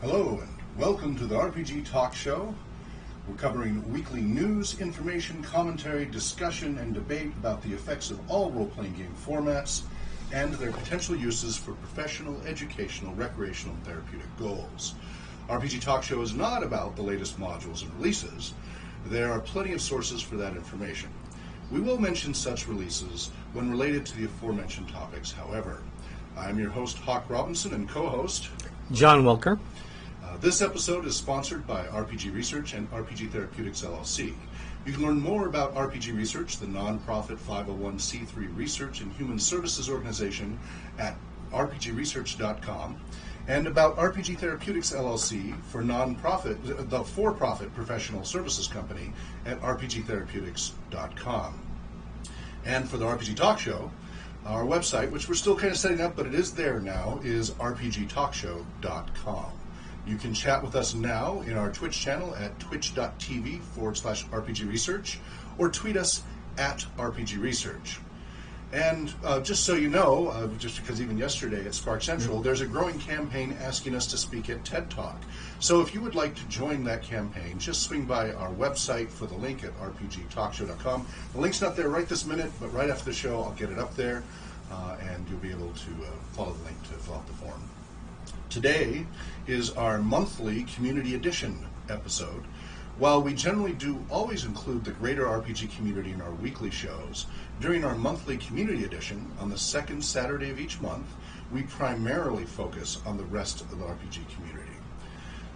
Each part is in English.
Hello and welcome to the RPG Talk Show. We're covering weekly news, information, commentary, discussion, and debate about the effects of all role-playing game formats and their potential uses for professional, educational, recreational, and therapeutic goals. RPG Talk Show is not about the latest modules and releases. There are plenty of sources for that information. We will mention such releases when related to the aforementioned topics, however. I'm your host, Hawk Robinson, and co-host John Wilker. This episode is sponsored by RPG Research and RPG Therapeutics, LLC. You can learn more about RPG Research, the nonprofit 501c3 research and human services organization, at rpgresearch.com, and about RPG Therapeutics, LLC, for nonprofit, the for-profit professional services company, at rpgtherapeutics.com. And for the RPG Talk Show, our website, which we're still kind of setting up, but it is there now, is rpgtalkshow.com. You can chat with us now in our Twitch channel at twitch.tv/RPG Research or tweet us at RPG Research. And just so you know, just because even yesterday at Spark Central, there's a growing campaign asking us to speak at TED Talk. So if you would like to join that campaign, just swing by our website for the link at rpgtalkshow.com. The link's not there right this minute, but right after the show, I'll get it up there, and you'll be able to follow the link to fill out the form. Today is our monthly Community Edition episode. While we generally do always include the greater RPG community in our weekly shows, during our monthly Community Edition, on the second Saturday of each month, we primarily focus on the rest of the RPG community.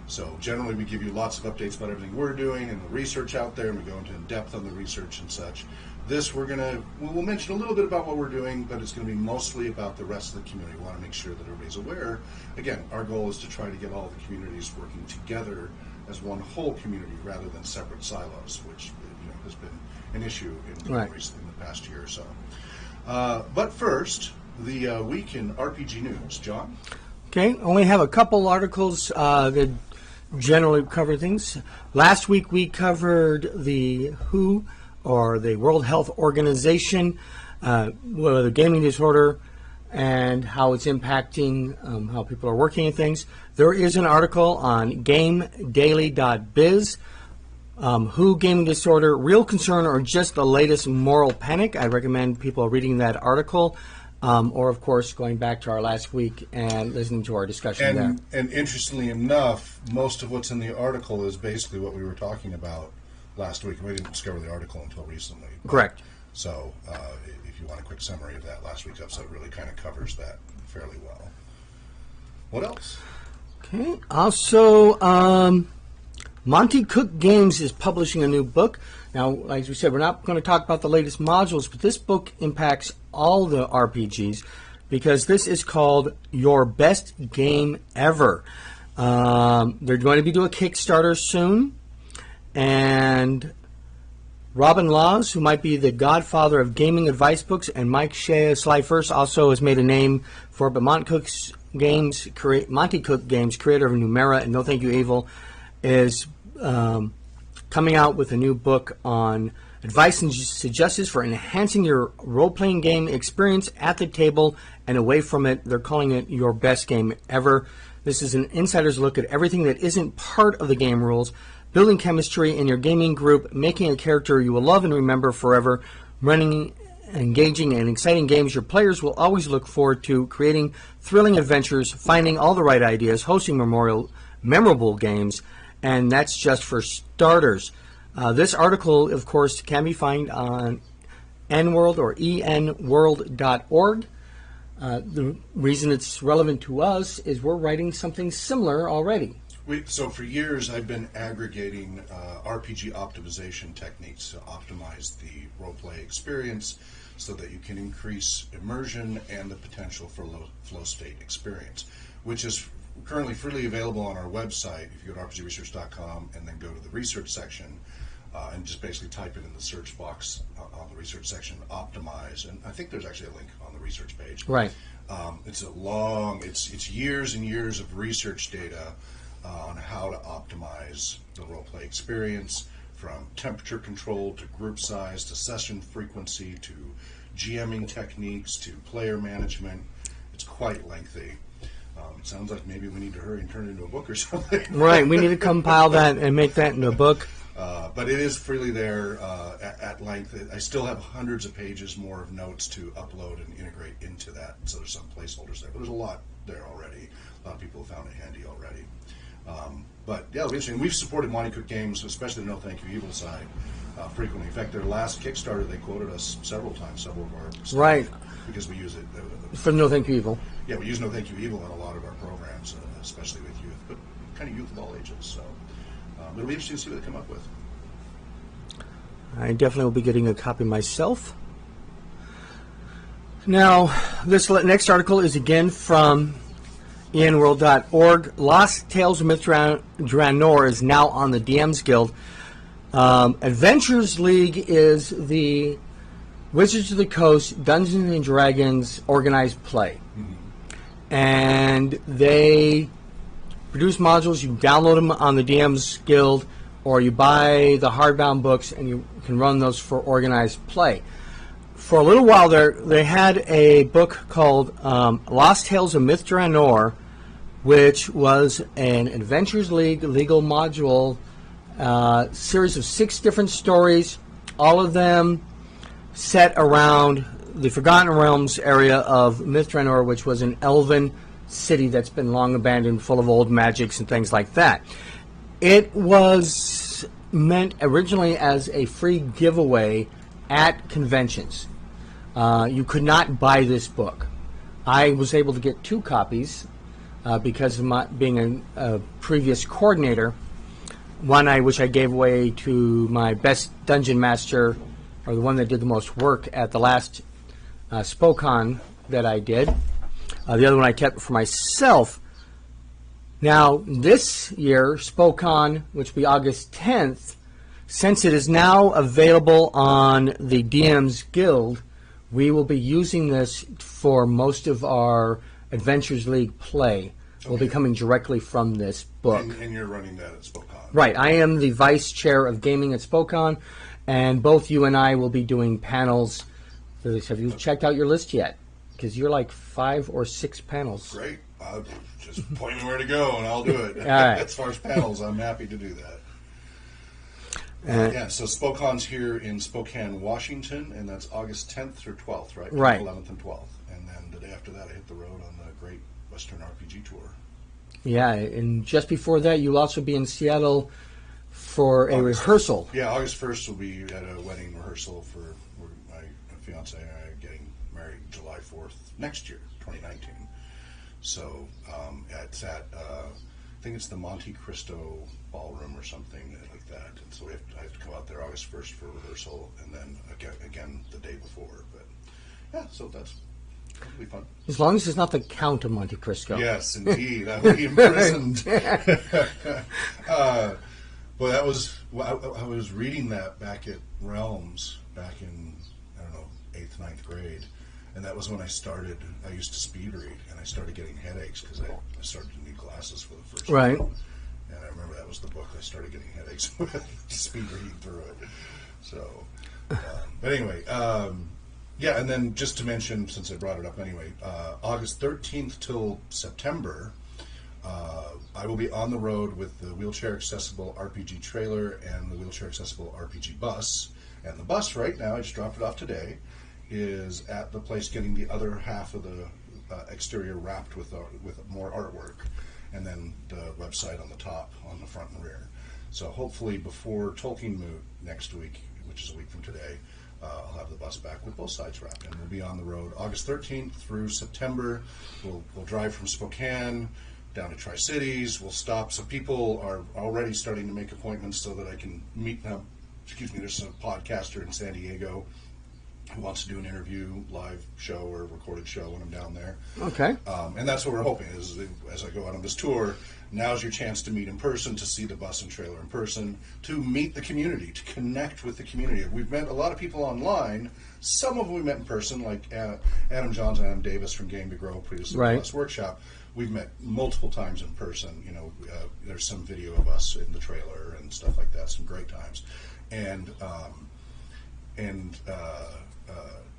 So generally we give you lots of updates about everything we're doing and the research out there, and we go into depth on the research and such. This we'll mention a little bit about what we're doing, but it's going to be mostly about the rest of the community. We want to make sure that everybody's aware. Again, our goal is to try to get all the communities working together as one whole community rather than separate silos, which has been an issue in the past year or so. But first, the week in RPG news. John? Okay, only have a couple articles that generally cover things. Last week we covered the WHO, or the World Health Organization, the gaming disorder and how it's impacting how people are working and things. There is an article on gamedaily.biz, WHO, gaming disorder, real concern, or just the latest moral panic. I recommend people reading that article, or of course going back to our last week and listening to our discussion there. And interestingly enough, most of what's in the article is basically what we were talking about last week. We didn't discover the article until recently. Correct. So if you want a quick summary of that, last week's episode really kind of covers that fairly well. What else? Okay. Also, Monty Cook Games is publishing a new book. Now, like we said, we're not going to talk about the latest modules, but this book impacts all the RPGs because this is called Your Best Game Ever. They're going to be doing a Kickstarter soon. And Robin Laws, who might be the godfather of gaming advice books, and Mike Shea Sly-First also has made a name for it. But Monty Cook Games, creator of Numera and No Thank You Evil, is coming out with a new book on advice and suggestions for enhancing your role-playing game experience at the table and away from it. They're calling it Your Best Game Ever. This is an insider's look at everything that isn't part of the game rules, building chemistry in your gaming group, making a character you will love and remember forever, running engaging and exciting games your players will always look forward to, creating thrilling adventures, finding all the right ideas, hosting memorable games, and that's just for starters. This article, of course, can be found on nworld or enworld.org. The reason it's relevant to us is we're writing something similar already. So for years, I've been aggregating RPG optimization techniques to optimize the role-play experience so that you can increase immersion and the potential for flow state experience, which is currently freely available on our website. If you go to rpgresearch.com and then go to the research section and just basically type it in the search box on the research section, optimize, and I think there's actually a link on the research page. Right. It's years and years of research data on how to optimize the role-play experience, from temperature control to group size to session frequency to GMing techniques to player management. It's quite lengthy. It sounds like maybe we need to hurry and turn it into a book or something. Right, we need to compile that and make that into a book. But it is freely there at length. I still have hundreds of pages more of notes to upload and integrate into that. So there's some placeholders there, but there's a lot there already. A lot of people have found it handy already. But yeah, it'll be interesting. We've supported Monty Cook Games, especially the No Thank You Evil side, frequently. In fact, their last Kickstarter, they quoted us several times, several of our stuff, Right. because we use it. For No Thank You Evil. Yeah, we use No Thank You Evil in a lot of our programs, especially with youth, but kind of youth of all ages. So it'll be interesting to see what they come up with. I definitely will be getting a copy myself. Now, this next article is again from enworld.org. Lost Tales of Myth Draenor is now on the DMs Guild. Adventures League is the Wizards of the Coast Dungeons and Dragons organized play. Mm-hmm. And they produce modules. You download them on the DMs Guild, or you buy the hardbound books and you can run those for organized play. For a little while there, they had a book called Lost Tales of Myth Draenor, which was an Adventures League legal module series of 6 different stories, all of them set around the Forgotten Realms area of Myth Draenor, which was an elven city that's been long abandoned, full of old magics and things like that. It was meant originally as a free giveaway at conventions. You could not buy this book. I was able to get 2 copies because of my being a previous coordinator. One which I gave away to my best dungeon master, or the one that did the most work at the last Spokon that I did. The other one I kept for myself. Now, this year, Spokon, which will be August 10th, since it is now available on the DMs Guild, we will be using this for most of our Adventures League play. Will be coming directly from this book. And you're running that at Spokon. Right. I am the vice chair of gaming at Spokon, and both you and I will be doing panels. Have you checked out your list yet? Because you're like 5 or 6 panels. Great. Just point me where to go, and I'll do it. All right. As far as panels, I'm happy to do that. Yeah, so Spokon's here in Spokane, Washington, and that's August 10th through 12th, right? Right. 11th and 12th. And then the day after that, I hit the road on the Great Western RPG Tour. Yeah, and just before that, you'll also be in Seattle for a rehearsal. Yeah, August 1st will be at a wedding rehearsal for my fiance and I are getting married July 4th next year, 2019. So it's at, I think it's the Monte Cristo Ballroom or something like that. And so I have to come out there August 1st for rehearsal, and then again the day before. But yeah, so that'll be fun. As long as it's not the Count of Monte Cristo. Yes, indeed. I will be imprisoned. Well, that was, I was reading that back at Realms back in, I don't know, 8th, 9th grade. And that was when I used to speed read, and I started getting headaches because I started to need glasses for the first time. Right. And I remember that was the book I started getting headaches with, speed reading through it. So, but anyway, yeah, and then just to mention, since I brought it up anyway, August 13th till September, I will be on the road with the Wheelchair Accessible RPG trailer and the Wheelchair Accessible RPG bus. And the bus right now, I just dropped it off today, is at the place getting the other half of the exterior wrapped with more artwork, and then the website on the top, on the front and rear. So hopefully before Tolkien Moot next week, which is a week from today, I'll have the bus back with both sides wrapped, and we'll be on the road August 13th through September. We'll drive from Spokane down to Tri-Cities. We'll stop. So people are already starting to make appointments so that I can meet them. There's a podcaster in San Diego who wants to do an interview, live show or recorded show when I'm down there. Okay. And that's what we're hoping is, as I go out on this tour, now's your chance to meet in person, to see the bus and trailer in person, to meet the community, to connect with the community. We've met a lot of people online. Some of them we met in person, like Adam Johns and Adam Davis from Game to Grow, previously right. Last Workshop. We've met multiple times in person. You know, there's some video of us in the trailer and stuff like that. Some great times, and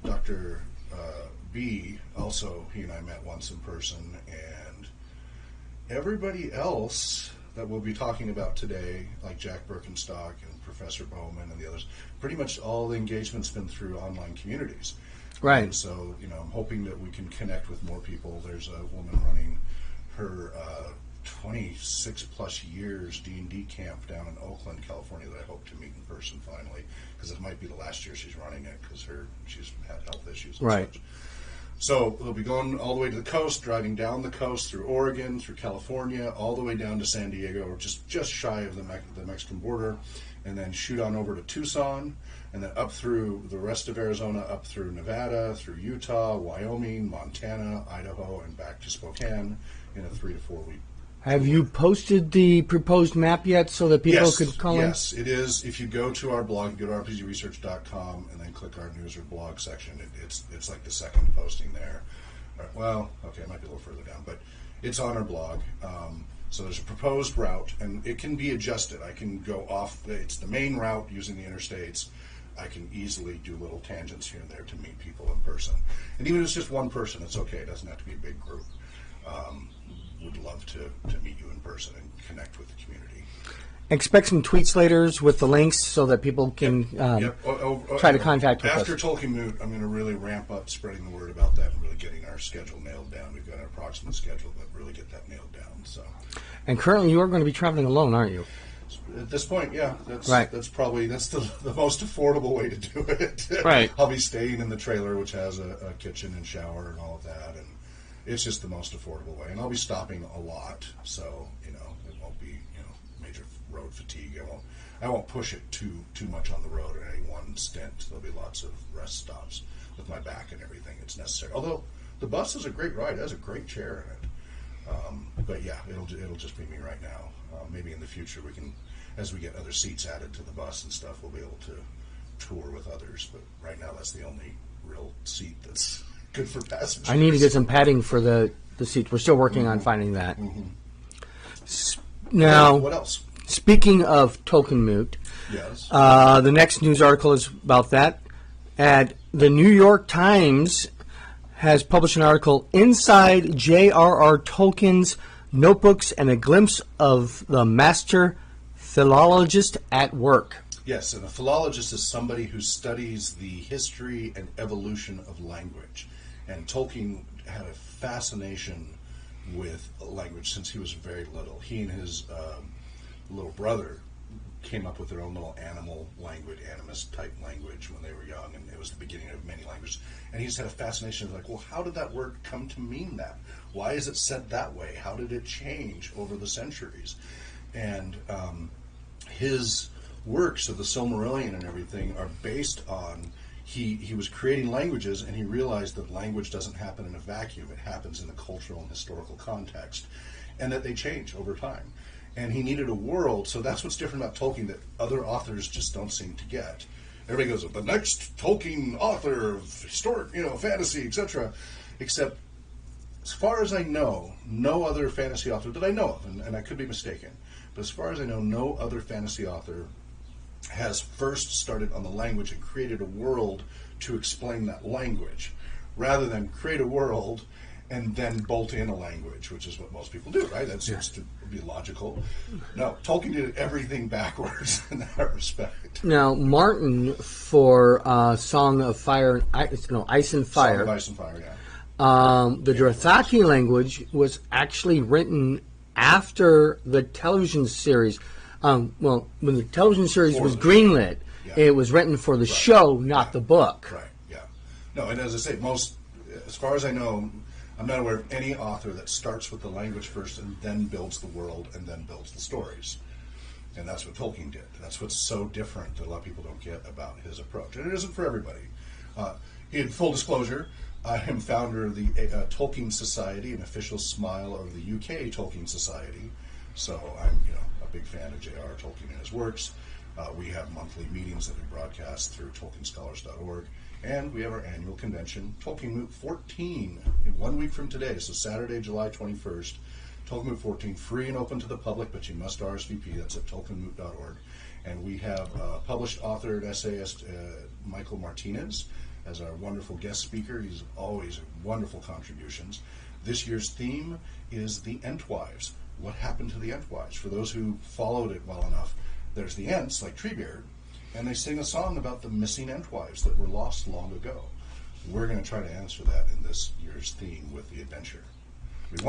Dr. B, also, he and I met once in person, and Everybody else that we'll be talking about today, like Jack Birkenstock and Professor Bowman and the others, pretty much all the engagement's been through online communities. Right. And so, I'm hoping that we can connect with more people. There's a woman running her 26 plus years D&D camp down in Oakland, California that I hope to meet in person finally, because it might be the last year she's running it because she's had health issues and Right. such. So we'll be going all the way to the coast, driving down the coast through Oregon, through California, all the way down to San Diego, or just shy of the Mexican border, and then shoot on over to Tucson, and then up through the rest of Arizona, up through Nevada, through Utah, Wyoming, Montana, Idaho, and back to Spokane in a 3 to 4 week. Have you posted the proposed map yet so that people could call in? Yes, it is. If you go to our blog, go to rpgresearch.com and then click our news or blog section, it's like the second posting there. Well, okay, it might be a little further down, but it's on our blog. So there's a proposed route, and it can be adjusted. I can go off. It's the main route using the interstates. I can easily do little tangents here and there to meet people in person. And even if it's just one person, it's okay. It doesn't have to be a big group. Would love to meet you in person and connect with the community. Expect some tweets later with the links so that people can try to contact with us. After Tolkien Moot, I'm going to really ramp up spreading the word about that and really getting our schedule nailed down. We've got an approximate schedule, but really get that nailed down. So. And currently you are going to be traveling alone, aren't you? At this point, yeah, that's right. That's probably the most affordable way to do it. Right. I'll be staying in the trailer, which has a kitchen and shower and all of that, and it's just the most affordable way. And I'll be stopping a lot, so it won't be major road fatigue. I won't push it too much on the road at any one stint. There'll be lots of rest stops with my back and everything. It's necessary. Although the bus is a great ride, it has a great chair in it. But yeah, it'll just be me right now. Maybe in the future we can, as we get other seats added to the bus and stuff, we'll be able to tour with others. But right now, that's the only real seat that's good for passengers. I need to get some padding for the seats. We're still working on finding that. Now, what else? Speaking of Tolkien Moot, yes. The next news article is about that. And the New York Times has published an article, Inside J.R.R. Tolkien's Notebooks and a Glimpse of the Master Philologist at Work. Yes, and a philologist is somebody who studies the history and evolution of language. And Tolkien had a fascination with language since he was very little. He and his little brother came up with their own little animal language, animist type language when they were young, and it was the beginning of many languages. And he just had a fascination like, well, how did that word come to mean that? Why is it said that way? How did it change over the centuries? And his works of the Silmarillion and everything are based on he was creating languages, and he realized that language doesn't happen in a vacuum. It happens in a cultural and historical context, and that they change over time. And he needed a world, so that's what's different about Tolkien that other authors just don't seem to get. Everybody goes, the next Tolkien author of historic, fantasy, etc. Except, as far as I know, no other fantasy author that I know of, and I could be mistaken, but as far as I know, no other fantasy author has first started on the language and created a world to explain that language, rather than create a world and then bolt in a language, which is what most people do, right? That seems to be logical. No, Tolkien did everything backwards in that respect. Now, Martin, for Song of Fire, Ice and Fire. Song of Ice and Fire, yeah. The Dothraki language was actually written after the television series. When the television series was greenlit, it was written for the show, not the book. Right, yeah. No, and as I say, as far as I know, I'm not aware of any author that starts with the language first and then builds the world and then builds the stories. And that's what Tolkien did. That's what's so different that a lot of people don't get about his approach. And it isn't for everybody. In full disclosure, I am founder of the Tolkien Society, an official smile of the UK Tolkien Society. So I'm a big fan of J.R.R. Tolkien and his works. We have monthly meetings that we broadcast through TolkienScholars.org. And we have our annual convention, Tolkien Moot 14, in 1 week from today, so Saturday, July 21st. Tolkien Moot 14, free and open to the public, but you must RSVP. That's at TolkienMoot.org. And we have published author and essayist Michael Martinez, as our wonderful guest speaker. He's always wonderful contributions. This year's theme is the Entwives. What happened to the Entwives? For those who followed it well enough, there's the Ents, like Treebeard, and they sing a song about the missing Entwives that were lost long ago. We're going to try to answer that in this year's theme with the adventure.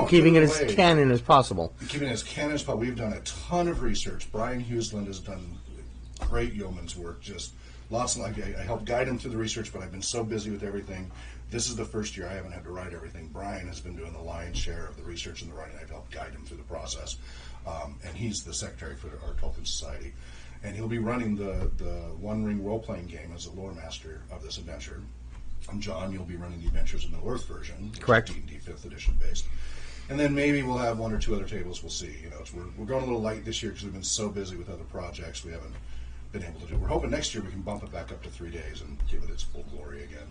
Keeping it as canon as possible. Keeping it as canon as possible. We've done a ton of research. Brian Hughesland has done great yeoman's work. Just lots of. I helped guide him through the research, but I've been so busy with everything. This is the first year I haven't had to write everything. Brian has been doing the lion's share of the research and the writing. I've helped guide him through the process, and he's the secretary for our Tolkien Society, and he'll be running the One Ring role playing game as the lore master of this adventure. John, you'll be running the Adventures in Middle-earth version. Correct. D&D 5th edition based. And then maybe we'll have one or two other tables. We'll see. We're going a little light this year because we've been so busy with other projects we haven't been able to do. We're hoping next year we can bump it back up to 3 days and give it its full glory again.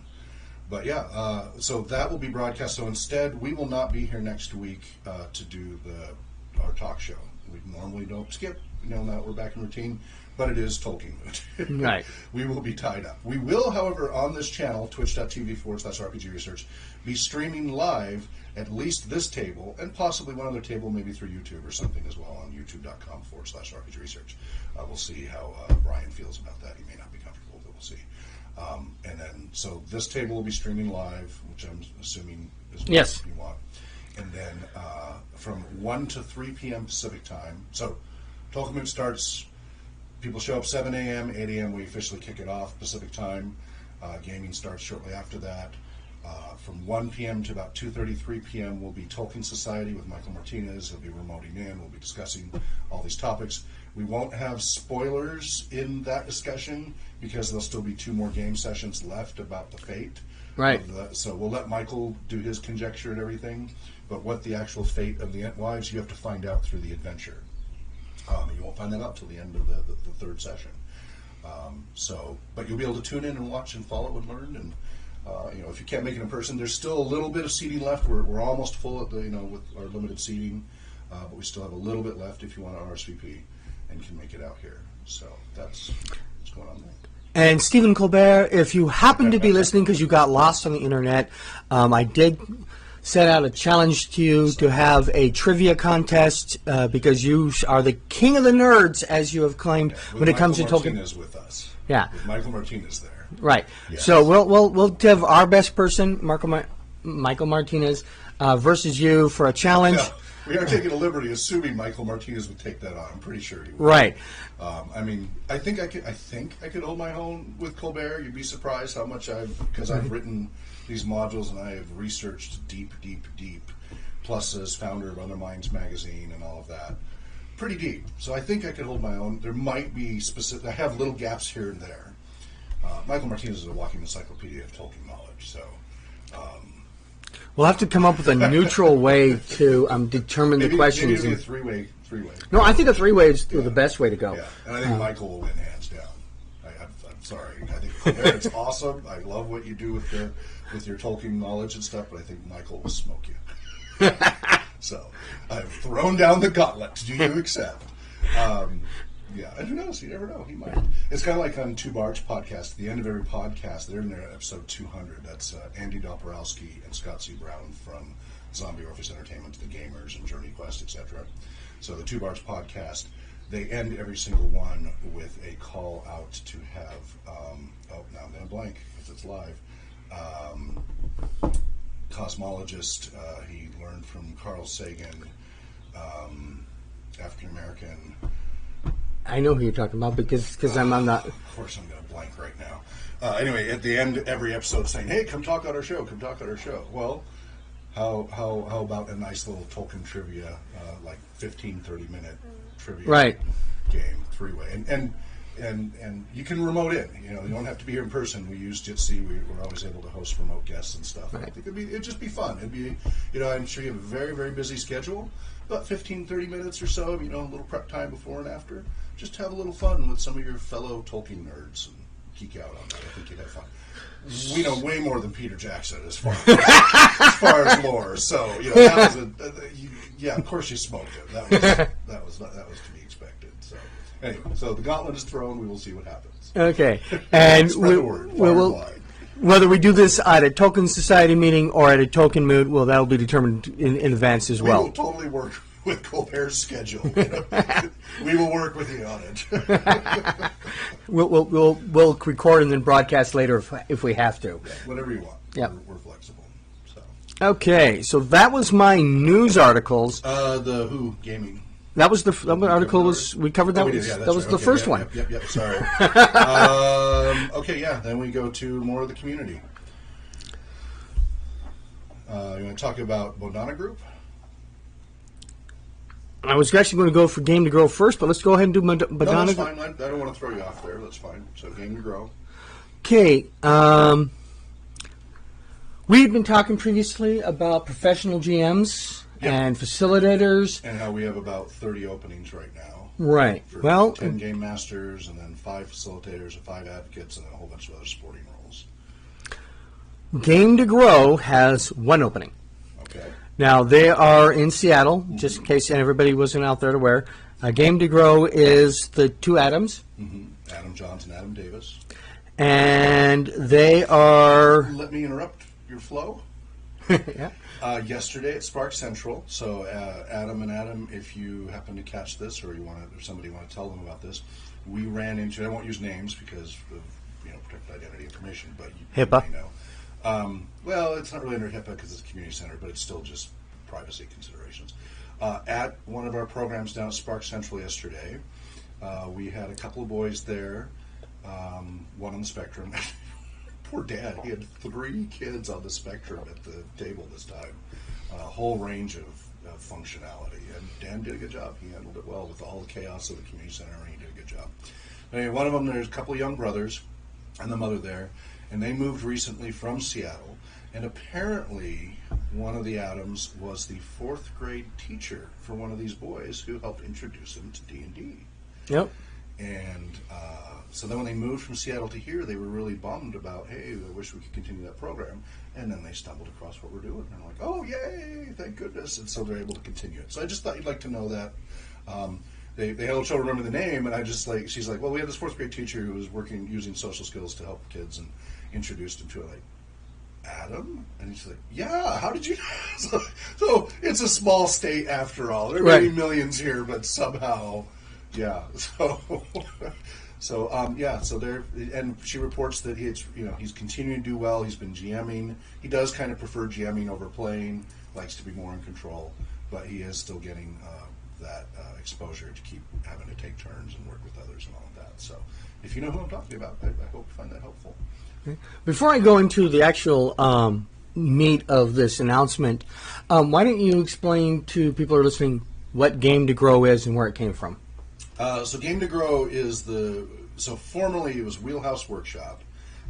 But yeah, so that will be broadcast. So instead, we will not be here next week to do our talk show. We normally don't skip. Now we're back in routine. But it is Tolkien mood. Right. We will be tied up. We will, however, on this channel, twitch.tv/RPG Research, be streaming live at least this table, and possibly one other table, maybe through YouTube or something as well, on youtube.com/RPG Research. We'll see how Brian feels about that. He may not be comfortable, but we'll see. And then, so this table will be streaming live, which I'm assuming is what yes. you want. And then from 1 to 3 p.m. Pacific time. So Tolkien Mood starts. People show up 7 a.m., 8 a.m. We officially kick it off Pacific time. Gaming starts shortly after that. From 1 p.m. to about 2:33 p.m. will be Tolkien Society with Michael Martinez. He'll be remoting in. We'll be discussing all these topics. We won't have spoilers in that discussion because there'll still be 2 more game sessions left about the fate. Right. So we'll let Michael do his conjecture and everything. But what the actual fate of the Entwives, you have to find out through the adventure. You won't find that out till the end of the 3rd session. But you'll be able to tune in and watch and follow and learn. And if you can't make it in person, there's still a little bit of seating left. We're almost full at with our limited seating, but we still have a little bit left if you want to RSVP and can make it out here. So that's what's going on there. And Stephen Colbert, if you happen to be listening because you got lost on the internet, I did set out a challenge to you to have a trivia contest because you are the king of the nerds, as you have claimed, when it comes to Tolkien. Martinez with us. Yeah, with Michael Martinez there. Right. Yes. So we'll have our best person, Michael Martinez, versus you for a challenge. Yeah, we are taking a liberty, assuming Michael Martinez would take that on. I'm pretty sure he would. Right. I think I could hold my own with Colbert. You'd be surprised how much because I've written these modules and I have researched deep, plus as founder of Other Minds magazine and all of that. Pretty deep. So I think I could hold my own. There might be specific, I have little gaps here and there. Michael Martinez is a walking encyclopedia of Tolkien knowledge, so. We'll have to come up with a neutral way to determine the questions. Maybe a three-way. No, I think a 3-way is the best way to go. Yeah, and I think Michael will win hands down. I'm sorry. I think Colbert, it's awesome. I love what you do with your Tolkien knowledge and stuff, but I think Michael will smoke you. So I've thrown down the gauntlet. Do you accept? Yeah, and who knows? You never know. He might. It's kind of like on Two Bards podcast. At the end of every podcast, they're in their episode 200. That's Andy Doporowski and Scott C. Brown from Zombie Orpheus Entertainment, The Gamers, and Journey Quest, etc. So the Two Bards podcast, they end every single one with a call out to have, now I'm going to blank because it's live, cosmologist, he learned from Carl Sagan, African-American. I know who you're talking about because I'm on that. Of course I'm going to blank right now. Anyway, at the end, every episode saying, hey, come talk on our show, come talk on our show. Well, how about a nice little Tolkien trivia, like 15, 30-minute trivia game, 3-way. And you can remote in. You don't have to be here in person. We use Jitsi. We're always able to host remote guests and stuff. Right. I think it'd just be fun. It'd be, I'm sure you have a very, very busy schedule. About 15, 30 minutes or so, a little prep time before and after. Just have a little fun with some of your fellow Tolkien nerds and geek out on that. I think you'd have fun. We know way more than Peter Jackson as far as lore. So that was of course you smoked it. That was to be expected. So anyway, so the gauntlet is thrown. We will see what happens. Okay, and spread the word. Whether we do this at a Token Society meeting or at a Token Moot, well, that'll be determined in advance as well. We will totally work with Colbert's schedule. We will work with you on it. We'll record and then broadcast later if we have to. Yeah, whatever you want. Yeah. We're flexible. So. Okay, so that was my news articles. The Who gaming. That was the article we covered that. We did, yeah, that was right. the Okay, first yep, one. Yep. Sorry. Okay, yeah. Then we go to more of the community. You want to talk about Bodhana Group? I was actually going to go for Game to Grow first, but let's go ahead and do No, Bodhana. that's fine. I don't want to throw you off there. That's fine. So Game to Grow. Okay. We had been talking previously about professional GMs and facilitators. And how we have about 30 openings right now. Right. For Well, 10 game masters, and then 5 facilitators, and 5 advocates, and then a whole bunch of other supporting roles. Game to Grow has one opening. Okay. Now, they are in Seattle, just in case everybody wasn't out there to aware. Game to Grow is the two Adams. Mm-hmm. Adam Johns and Adam Davis. And they are... Let me interrupt your flow. Yeah. Yesterday at Spark Central, so Adam and Adam, if you happen to catch this, or somebody want to tell them about this, we ran into. I won't use names because of protected identity information, but you HIPAA. may know. Well, it's not really under HIPAA because it's a community center, but it's still just privacy considerations. At one of our programs down at Spark Central yesterday, we had a couple of boys there, one on the spectrum. Poor dad, he had 3 kids on the spectrum at the table this time. A whole range of functionality. And Dan did a good job. He handled it well with all the chaos of the community center, and he did a good job. Anyway, one of them, there's a couple of young brothers and the mother there, and they moved recently from Seattle. And apparently, one of the Adams was the 4th grade teacher for one of these boys who helped introduce him to D&D. Yep. And so then when they moved from Seattle to here, they were really bummed about, hey, I wish we could continue that program. And then they stumbled across what we're doing. And they're like, oh, yay, thank goodness. And so they're able to continue it. So I just thought you'd like to know that. They all try to remember the name, and she's like, well, we had this 4th grade teacher who was working using social skills to help kids and introduced him to it. Like, Adam? And he's like, yeah, how did you know? So it's a small state after all. There may be millions here, but somehow, yeah. So there, and she reports that he's continuing to do well. He's been GMing. He does kind of prefer GMing over playing, likes to be more in control, but he is still getting that exposure to keep having to take turns and work with others and all of that. So if you know who I'm talking about, I hope you find that helpful. Okay. Before I go into the actual meat of this announcement, why don't you explain to people who are listening what Game to Grow is and where it came from? So Game to Grow is so formerly it was Wheelhouse Workshop,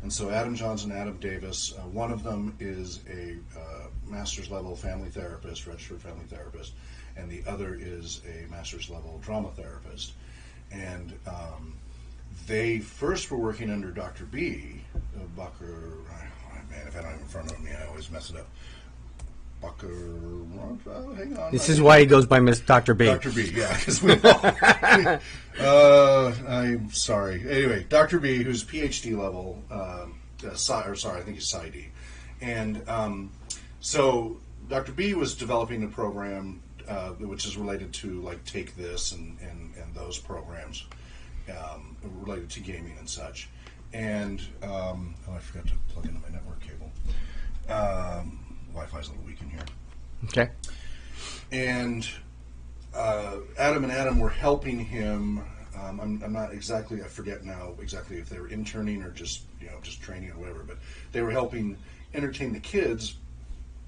and so Adam Johns and Adam Davis, one of them is a master's level family therapist, registered family therapist, and the other is a master's level drama therapist. And they first were working under Dr. B, Bucker, man, if I don't have it in front of me, I always mess it up. Bucker, hang on. This is why he goes by Miss Dr. B. Dr. B, yeah, because we I'm sorry. Anyway, Dr. B, who's PhD level, I think he's PsyD. And so Dr. B was developing a program which is related to like Take This and those programs related to gaming and such. And I forgot to plug into my network cable. Wi-Fi's a little weak in here. Okay. And Adam were helping him. I'm not exactly. I forget now exactly if they were interning or just training or whatever. But they were helping entertain the kids.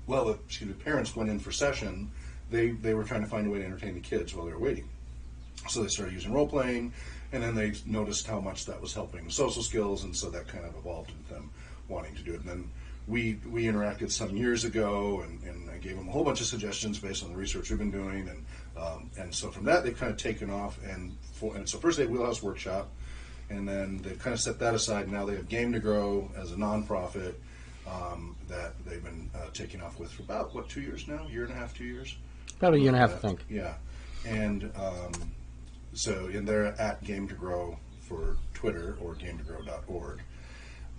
Well, the parents went in for session. They were trying to find a way to entertain the kids while they were waiting. So they started using role playing, and then they noticed how much that was helping social skills, and so that kind of evolved into them wanting to do it. And then we interacted some years ago, and I gave them a whole bunch of suggestions based on the research we've been doing, and so from that they've kind of taken off. And so first they had Wheelhouse Workshop, and then they've kind of set that aside. Now they have Game to Grow as a nonprofit that they've been taking off with for about 2 years now, year and a half, 2 years. About a year and a half, I think. Yeah, and so they're at Game to Grow for Twitter or GameToGrow.org.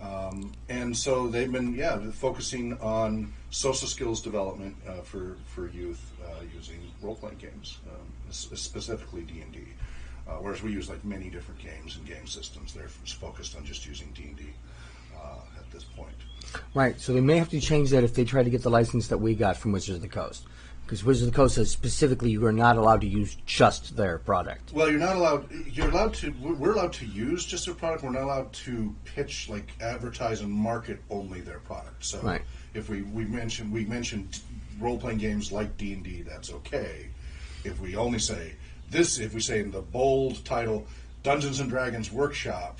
And so they've been, focusing on social skills development for youth using role-playing games, specifically D&D. Whereas we use like many different games and game systems, they're focused on just using D&D at this point. Right, so they may have to change that if they try to get the license that we got from Wizards of the Coast. Because Wizards of the Coast says specifically you are not allowed to use just their product. Well, you're not allowed. You're allowed to. We're allowed to use just their product. We're not allowed to pitch, like advertise and market only their product. So right. If we mentioned role playing games like D&D, that's okay. If we only say this, if we say in the bold title Dungeons and Dragons Workshop,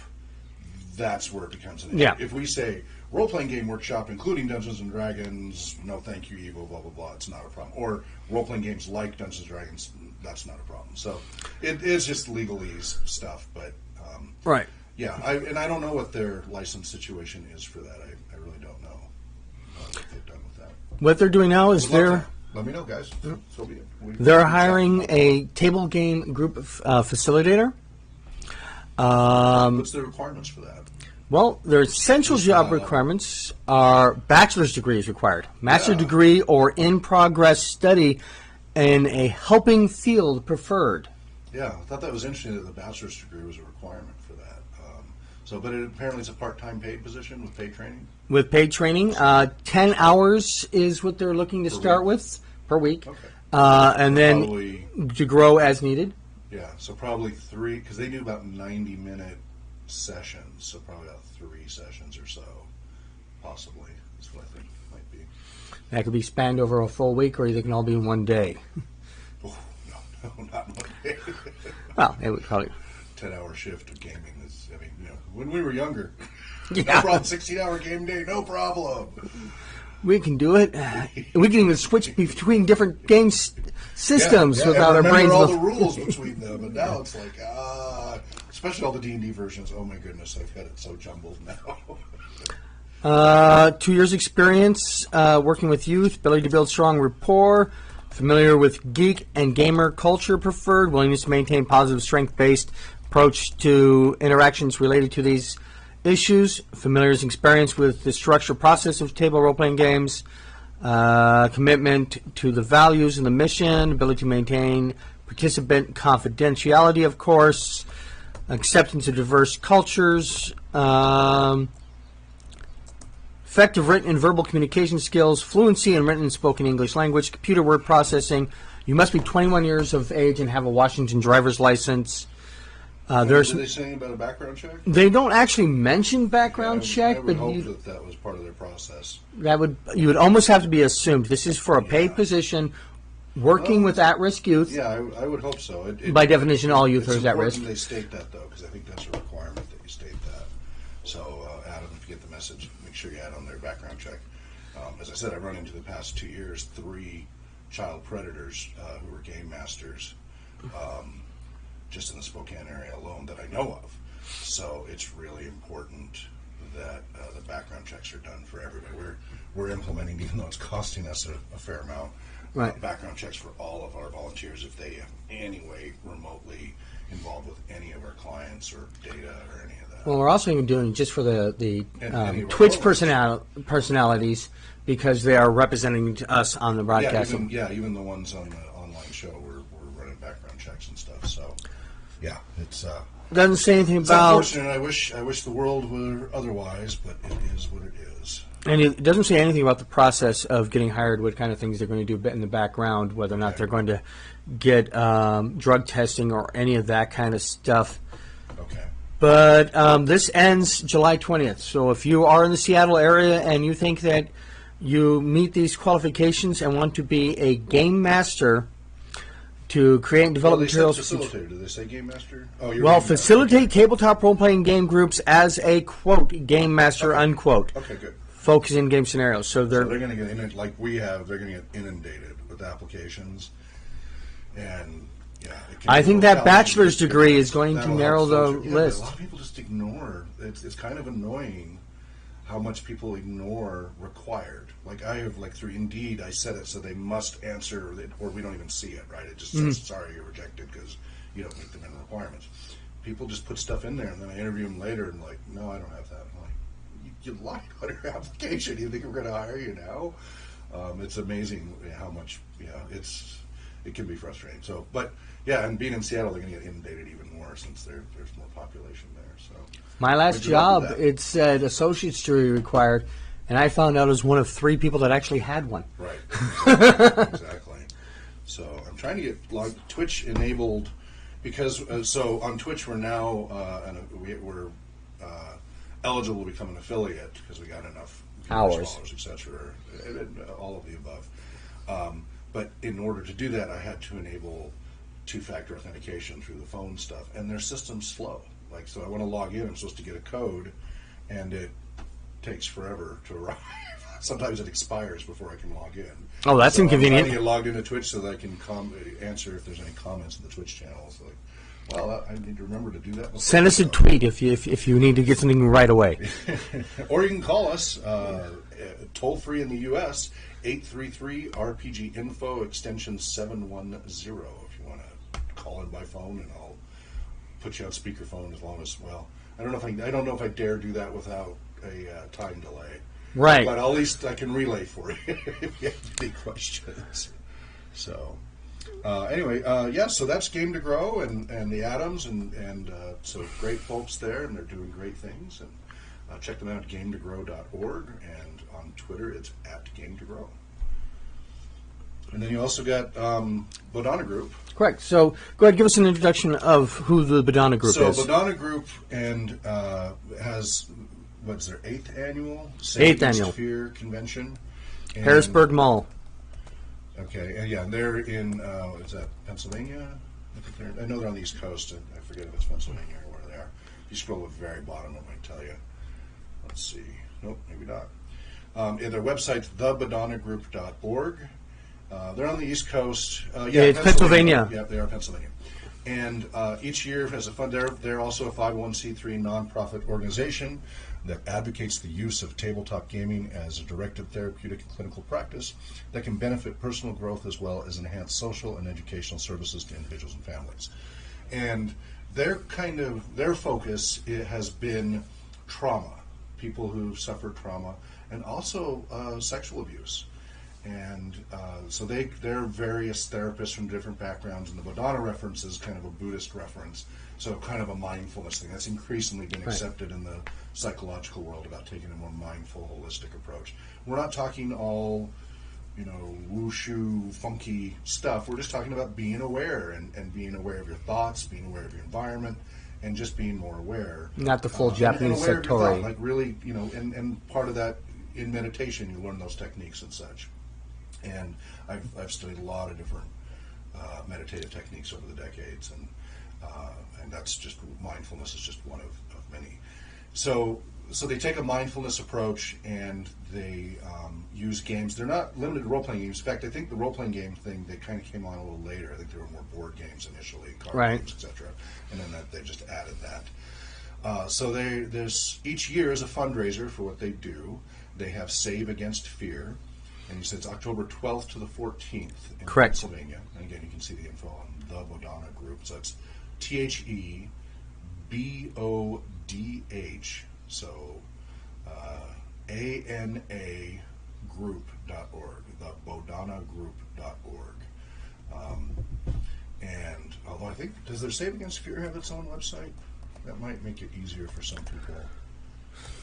that's where it becomes an issue. Yeah. If we say role-playing game workshop, including Dungeons and Dragons, no thank you, evil, blah, blah, blah, it's not a problem. Or role-playing games like Dungeons and Dragons, that's not a problem. So it is just legalese stuff, but right. Yeah, I don't know what their license situation is for that. I really don't know what they've done with that. What they're doing now is Let me know, guys. So be it. They're hiring a table game group facilitator. What's the requirements for that? Well, their essential job requirements are bachelor's degree is required, master's degree or in-progress study in a helping field preferred. Yeah, I thought that was interesting that the bachelor's degree was a requirement for that. But apparently it's a part-time paid position with paid training? With paid training. 10 hours is what they're looking to start with per week. Okay. And then to grow as needed. Yeah, so probably 3, because they do about 90-minute sessions, so probably about 3 sessions or so, possibly. That's what I think it might be. That could be spanned over a full week, or they can all be in one day. Oh, no, not one day. Well, it would probably... 10-hour shift of gaming is, when we were younger, Yeah. no problem, 16-hour game day, no problem. We can do it. We can even switch between different game systems without our brains. All the rules between them, and now it's like, especially all the D&D versions. Oh my goodness, I've got it so jumbled now. 2 years experience working with youth, ability to build strong rapport, familiar with geek and gamer culture preferred, willingness to maintain positive strength-based approach to interactions related to these issues, familiar experience with the structure process of table role-playing games, commitment to the values and the mission, ability to maintain participant confidentiality, of course, acceptance of diverse cultures, effective written and verbal communication skills, fluency in written and spoken English language, computer word processing. You must be 21 years of age and have a Washington driver's license. Did they say anything about a background check? They don't actually mention background check, I would but hope that was part of their process. you would almost have to be assumed. This is for a paid position, working with at-risk youth. Yeah, I would hope so. By definition, all youth are at risk. It's important they state that, though, because I think that's a requirement that you state that. So, Adam, if you get the message, make sure you add on their background check. As I said, I've run into the past 2 years 3 child predators who were game masters. Just in the Spokane area alone that I know of. So it's really important that the background checks are done for everybody. We're implementing, even though it's costing us a fair amount, background checks for all of our volunteers if they have any way remotely involved with any of our clients or data or any of that. Well, we're also even doing just for the Twitch personalities because they are representing us on the broadcast. Even the ones on the online show, we're running background checks and stuff. So. Yeah, it's doesn't say anything it's about. Unfortunate. I wish the world were otherwise, but it is what it is. And it doesn't say anything about the process of getting hired, what kind of things they're going to do in the background, whether or not they're going to get drug testing or any of that kind of stuff. Okay. But this ends July 20th. So if you are in the Seattle area and you think that you meet these qualifications and want to be a game master to create and develop materials. Facilitator. Did they say game master? Oh, well, facilitate tabletop role-playing game groups as a, quote, game master, unquote. Okay, good. Focus in game scenarios. So they're going to get in, like we have, they're going to get inundated with applications. And, I think that bachelor's degree is going to narrow the list. A lot of people just ignore. It's kind of annoying how much people ignore required. Like I have, through Indeed, I set it so they must answer it, or we don't even see it, right? It just says, sorry, you're rejected because you don't meet the minimum requirements. People just put stuff in there, and then I interview them later, and no, I don't have that. I'm like, you lied on your application. You think we're going to hire you now? It's amazing how much, it can be frustrating. So, but yeah, and being in Seattle, they're going to get inundated even more since there's more population there. So, my last job, it said associate's degree required, and I found out I was one of 3 people that actually had one. Right. Exactly. So I'm trying to get Twitch enabled because so on Twitch we're now we're eligible to become an affiliate because we got enough hours, etc. And all of the above. But in order to do that, I had to enable 2-factor authentication through the phone stuff, and their system's slow. Like, so I want to log in, I'm supposed to get a code, and it takes forever to arrive. Sometimes it expires before I can log in. Oh, that's inconvenient. I'm trying to get logged into Twitch so that I can answer if there's any comments in the Twitch channel. So like, well, I need to remember to do that. Send us a tweet if you need to get something right away. Or you can call us toll free in the U.S. 833-RPG info extension 710 if you want to call in by phone, and I'll put you on speakerphone as long as I don't know if I dare do that without a time delay. Right. But at least I can relay for you if you have any questions. So anyway, so that's Game to Grow and the Adams and so great folks there, and they're doing great things. And check them out at gametogrow.org, and on Twitter it's @GameToGrow. And then you also got Bodhana Group. Correct. So go ahead, give us an introduction of who the Bodhana Group is. So Bodhana Group has, what's their 8th annual? 8th annual. Fear Convention. And, Harrisburg Mall. Okay, and yeah, they're in, is that Pennsylvania? I know they're on the East Coast, and I forget if it's Pennsylvania or where they are. If you scroll to the very bottom, it might tell you. Let's see. Nope, maybe not. Their website's thebodhanagroup.org. They're on the East Coast. It's Pennsylvania. Yeah, they are Pennsylvania. And each year has a fund. They're also a 501c3 nonprofit organization that advocates the use of tabletop gaming as a directed therapeutic and clinical practice that can benefit personal growth as well as enhance social and educational services to individuals and families. And their focus has been trauma, people who've suffered trauma, and also sexual abuse. And so they're various therapists from different backgrounds, and the Bodhana reference is kind of a Buddhist reference, so kind of a mindfulness thing. That's increasingly been accepted in the psychological world about taking a more mindful, holistic approach. We're not talking all, wushu, funky stuff. We're just talking about being aware and being aware of your thoughts, being aware of your environment, and just being more aware. Not the full Japanese and satori. Like really, and part of that in meditation, you learn those techniques and such. And I've studied a lot of different meditative techniques over the decades, and that's just mindfulness is just one of many. So they take a mindfulness approach, and they use games. They're not limited to role-playing games. In fact, I think the role-playing game thing, they kind of came on a little later. I think there were more board games initially, card games, etc. And then they just added that. So there's each year is a fundraiser for what they do. They have Save Against Fear. And you said it's October 12th to the 14th in Pennsylvania. And again, you can see the info on the Bodhana Group. So it's THEBODH. So ANA group.org, the bodhanagroup.org. And although I think, does their Save Against Fear have its own website? That might make it easier for some people.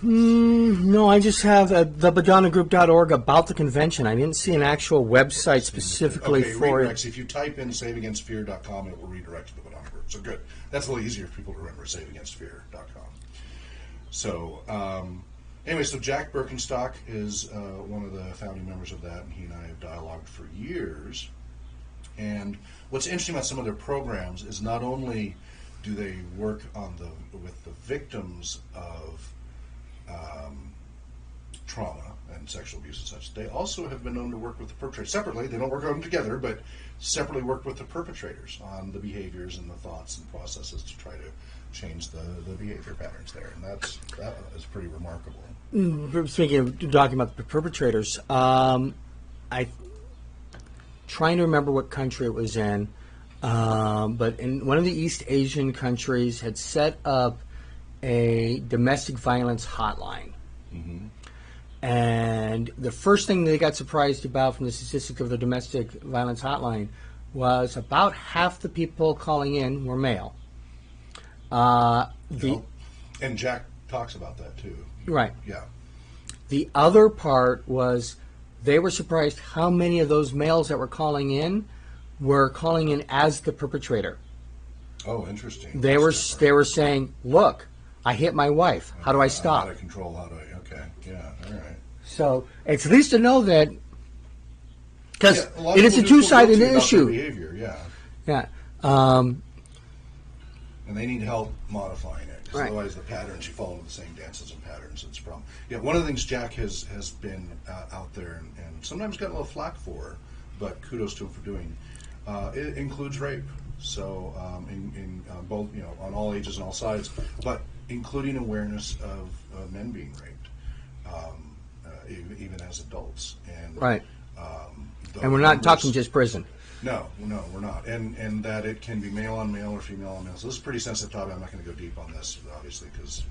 No, I just have thebodhanagroup.org about the convention. I didn't see an actual website specifically for it. If you type in saveagainstfear.com, it will redirect to the Bodhana Group. So good. That's a little easier for people to remember, saveagainstfear.com. So anyway, so Jack Birkenstock is one of the founding members of that, and he and I have dialogued for years. And what's interesting about some of their programs is not only do they work with the victims of trauma and sexual abuse and such, they also have been known to work with the perpetrators separately. They don't work on them together, but separately work with the perpetrators on the behaviors and the thoughts and processes to try to change the behavior patterns there, and that is pretty remarkable. Speaking of talking about the perpetrators, I trying to remember what country it was in, but in one of the East Asian countries had set up a domestic violence hotline. Mm-hmm. And the first thing they got surprised about from the statistics of the domestic violence hotline was about half the people calling in were male. And Jack talks about that too. Right. Yeah. The other part was they were surprised how many of those males that were calling in as the perpetrator. Oh, interesting. They were saying, "Look, I hit my wife. How do I stop?" Out of control. How do I? Okay. Yeah. All right. So it's at least to know that, because Yeah, it is a two-sided issue. Behavior. Yeah. Yeah. And they need help modifying it, because Right. otherwise the patterns, you fall into the same dances and patterns. It's a problem. Yeah, one of the things Jack has been out there and sometimes got a little flack for, but kudos to him for doing, it includes rape. So in both, on all ages and all sides, but including awareness of men being raped, even as adults. And, Right. And we're not talking just prison. No, we're not. And that it can be male on male or female on male. So this is a pretty sensitive topic. I'm not going to go deep on this, obviously, because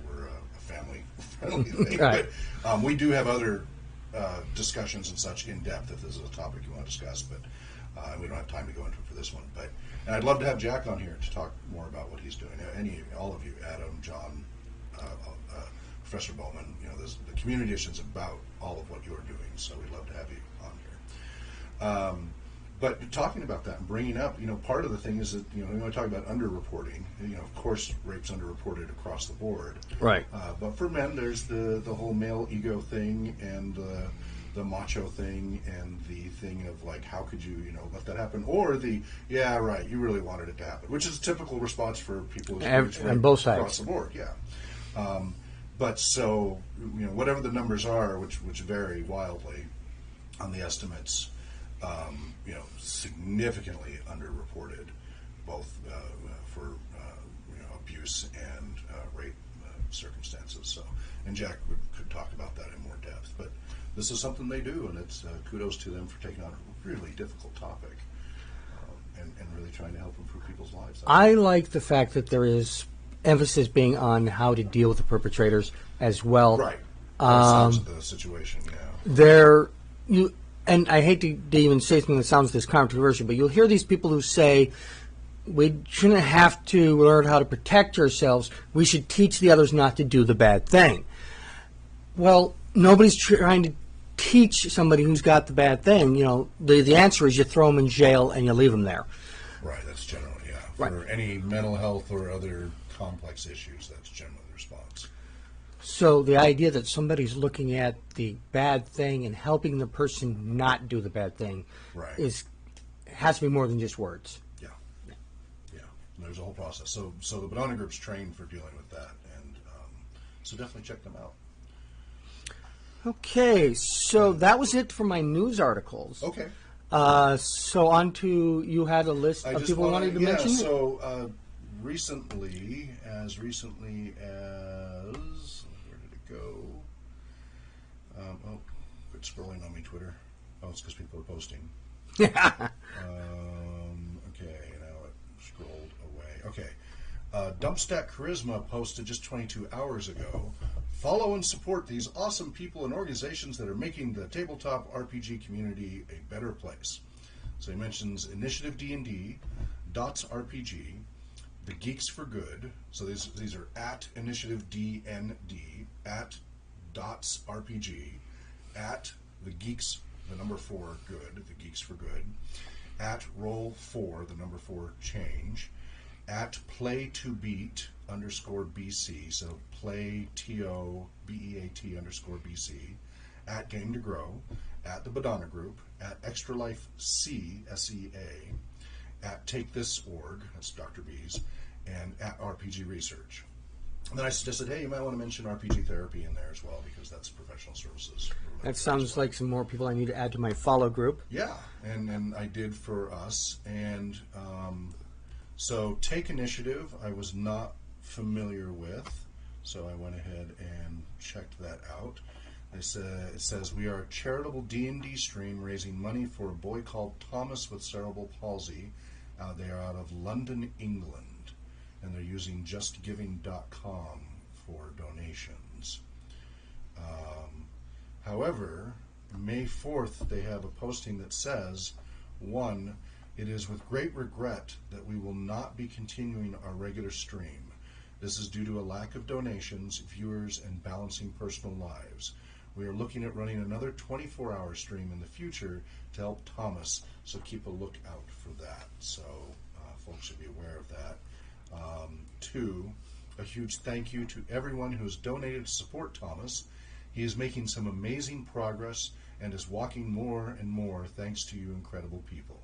we're a family-friendly thing. Right. But we do have other discussions and such in depth if this is a topic you want to discuss. But we don't have time to go into it for this one. But and I'd love to have Jack on here to talk more about what he's doing. All of you, Adam, John, Professor Bowman, the community edition's about all of what you're doing. So we'd love to have you on here. But talking about that and bringing up, part of the thing is that, when we talk about underreporting, of course, rape's underreported across the board. Right. But for men, there's the whole male ego thing and the macho thing and the thing of, like, how could you, let that happen? Or yeah, right, you really wanted it to happen, which is a typical response for people on both sides. Across the board, yeah. But so, whatever the numbers are, which vary wildly on the estimates, significantly underreported, both for abuse and rape circumstances. So, and Jack could talk about that in more depth. But this is something they do, and it's kudos to them for taking on a really difficult topic and really trying to help improve people's lives. I like the fact that there is emphasis being on how to deal with the perpetrators as well. Right. Sides of the situation. Yeah. And I hate to even say something that sounds this controversial, but you'll hear these people who say, we shouldn't have to learn how to protect ourselves. We should teach the others not to do the bad thing. Well, nobody's trying to teach somebody who's got the bad thing. The answer is you throw them in jail and you leave them there. Right, that's generally, yeah. Right. For any mental health or other complex issues, that's generally the response. So the idea that somebody's looking at the bad thing and helping the person not do the bad thing has to be more than just words. Yeah. There's a whole process. So the Badana Group's trained for dealing with that, and so definitely check them out. Okay, so that was it for my news articles. Okay. So on to, you had a list of people who wanted to mention? So as recently as, where did it go? Quit scrolling on me, Twitter. Oh, it's because people are posting. Okay, now it scrolled away. Okay. Dumpstack Charisma posted just 22 hours ago. Follow and support these awesome people and organizations that are making the tabletop RPG community a better place. So he mentions Initiative D&D, Dots RPG, the Geeks for Good. So these are at Initiative DND, at Dots RPG, at the Geeks, the number 4 Good, the Geeks for Good, at Roll 4, the number 4 Change, at Play to Beat _BC, so Play TOBEAT _BC, at Game to Grow, at the Badana Group, at Extra Life C SEA, at Take This Org, that's Dr. B's, and at RPG Research. And then I suggested, hey, you might want to mention RPG Therapy in there as well, because that's professional services. That sounds like some more people I need to add to my follow group. Yeah, and I did for us. And so Take Initiative, I was not familiar with, so I went ahead and checked that out. It says, we are a charitable D&D stream raising money for a boy called Thomas with cerebral palsy. They are out of London, England, and they're using justgiving.com for donations. However, May 4th, they have a posting that says, 1, it is with great regret that we will not be continuing our regular stream. This is due to a lack of donations, viewers, and balancing personal lives. We are looking at running another 24-hour stream in the future to help Thomas, so keep a lookout for that. So folks should be aware of that. 2, a huge thank you to everyone who has donated to support Thomas. He is making some amazing progress and is walking more and more thanks to you incredible people.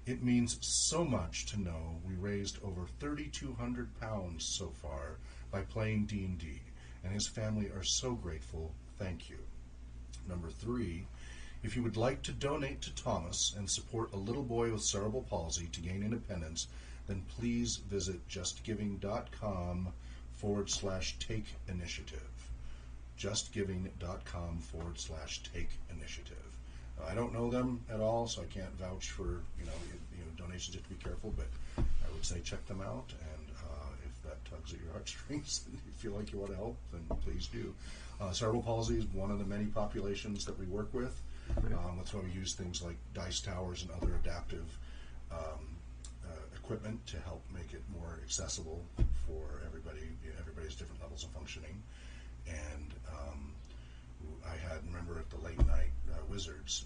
It means so much to know we raised over £3,200 so far by playing D&D, and his family are so grateful. Thank you. Number 3, if you would like to donate to Thomas and support a little boy with cerebral palsy to gain independence, then please visit justgiving.com/take initiative. justgiving.com/take-initiative. I don't know them at all, so I can't vouch for donations. You have to be careful, but I would say check them out, and if that tugs at your heartstrings and you feel like you want to help, then please do. Cerebral palsy is one of the many populations that we work with. That's why we use things like dice towers and other adaptive equipment to help make it more accessible for everybody. Everybody has different levels of functioning. And I had, remember at the late night Wizards,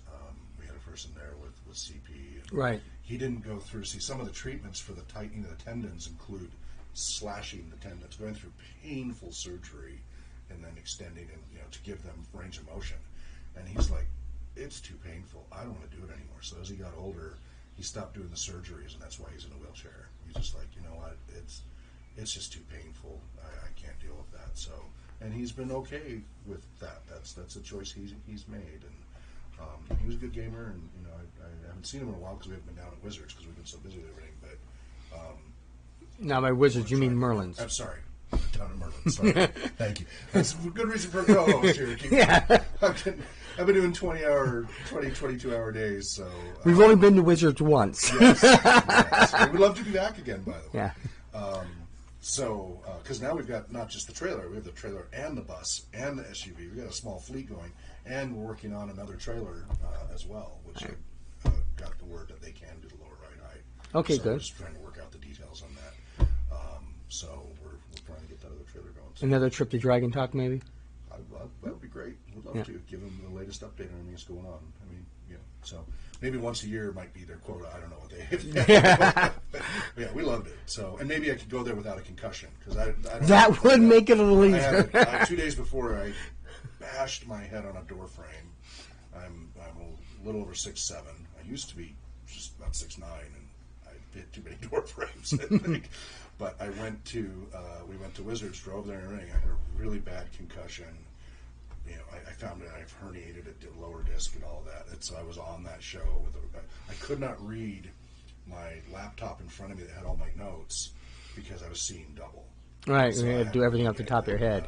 we had a person there with CP. And Right. He didn't go through, some of the treatments for the tightening of the tendons include slashing the tendons, going through painful surgery, and then extending and to give them range of motion. And he's like, it's too painful. I don't want to do it anymore. So as he got older, he stopped doing the surgeries, and that's why he's in a wheelchair. He's just like, you know what, it's just too painful. I can't deal with that. So, and he's been okay with that. That's a choice he's made. And he was a good gamer, and I haven't seen him in a while because we haven't been down at Wizards because we've been so busy with everything. But now by Wizards, you mean Merlin's? I'm sorry. Down in Merlin. Sorry. Thank you. That's a good reason for a co-host here. I've been doing 22-hour days, so... We've only been to Wizards once. Yes. We'd love to be back again, by the way. Yeah. Because now we've got not just the trailer, we have the trailer and the bus and the SUV. We've got a small fleet going, and we're working on another trailer as well, which I got the word that they can do the lower right height. Okay, so good. We're just trying to work out the details on that. So we're trying to get that other trailer going. So Another trip to Dragon Talk, maybe? That would be great. We'd love to give them the latest update on everything that's going on. I mean, so maybe once a year might be their quota. I don't know what they have. Yeah, we loved it. So, and maybe I could go there without a concussion because I don't that would make it a little easier. 2 days before I bashed my head on a door frame. I'm a little over 6'7". I used to be just about 6'9", and I hit too many door frames, I think. But we went to Wizards, drove there and everything. I had a really bad concussion. I found that I've herniated a lower disc and all that. And so I was on that show. I could not read my laptop in front of me that had all my notes because I was seeing double. Right, So you had to do everything off the top of your head.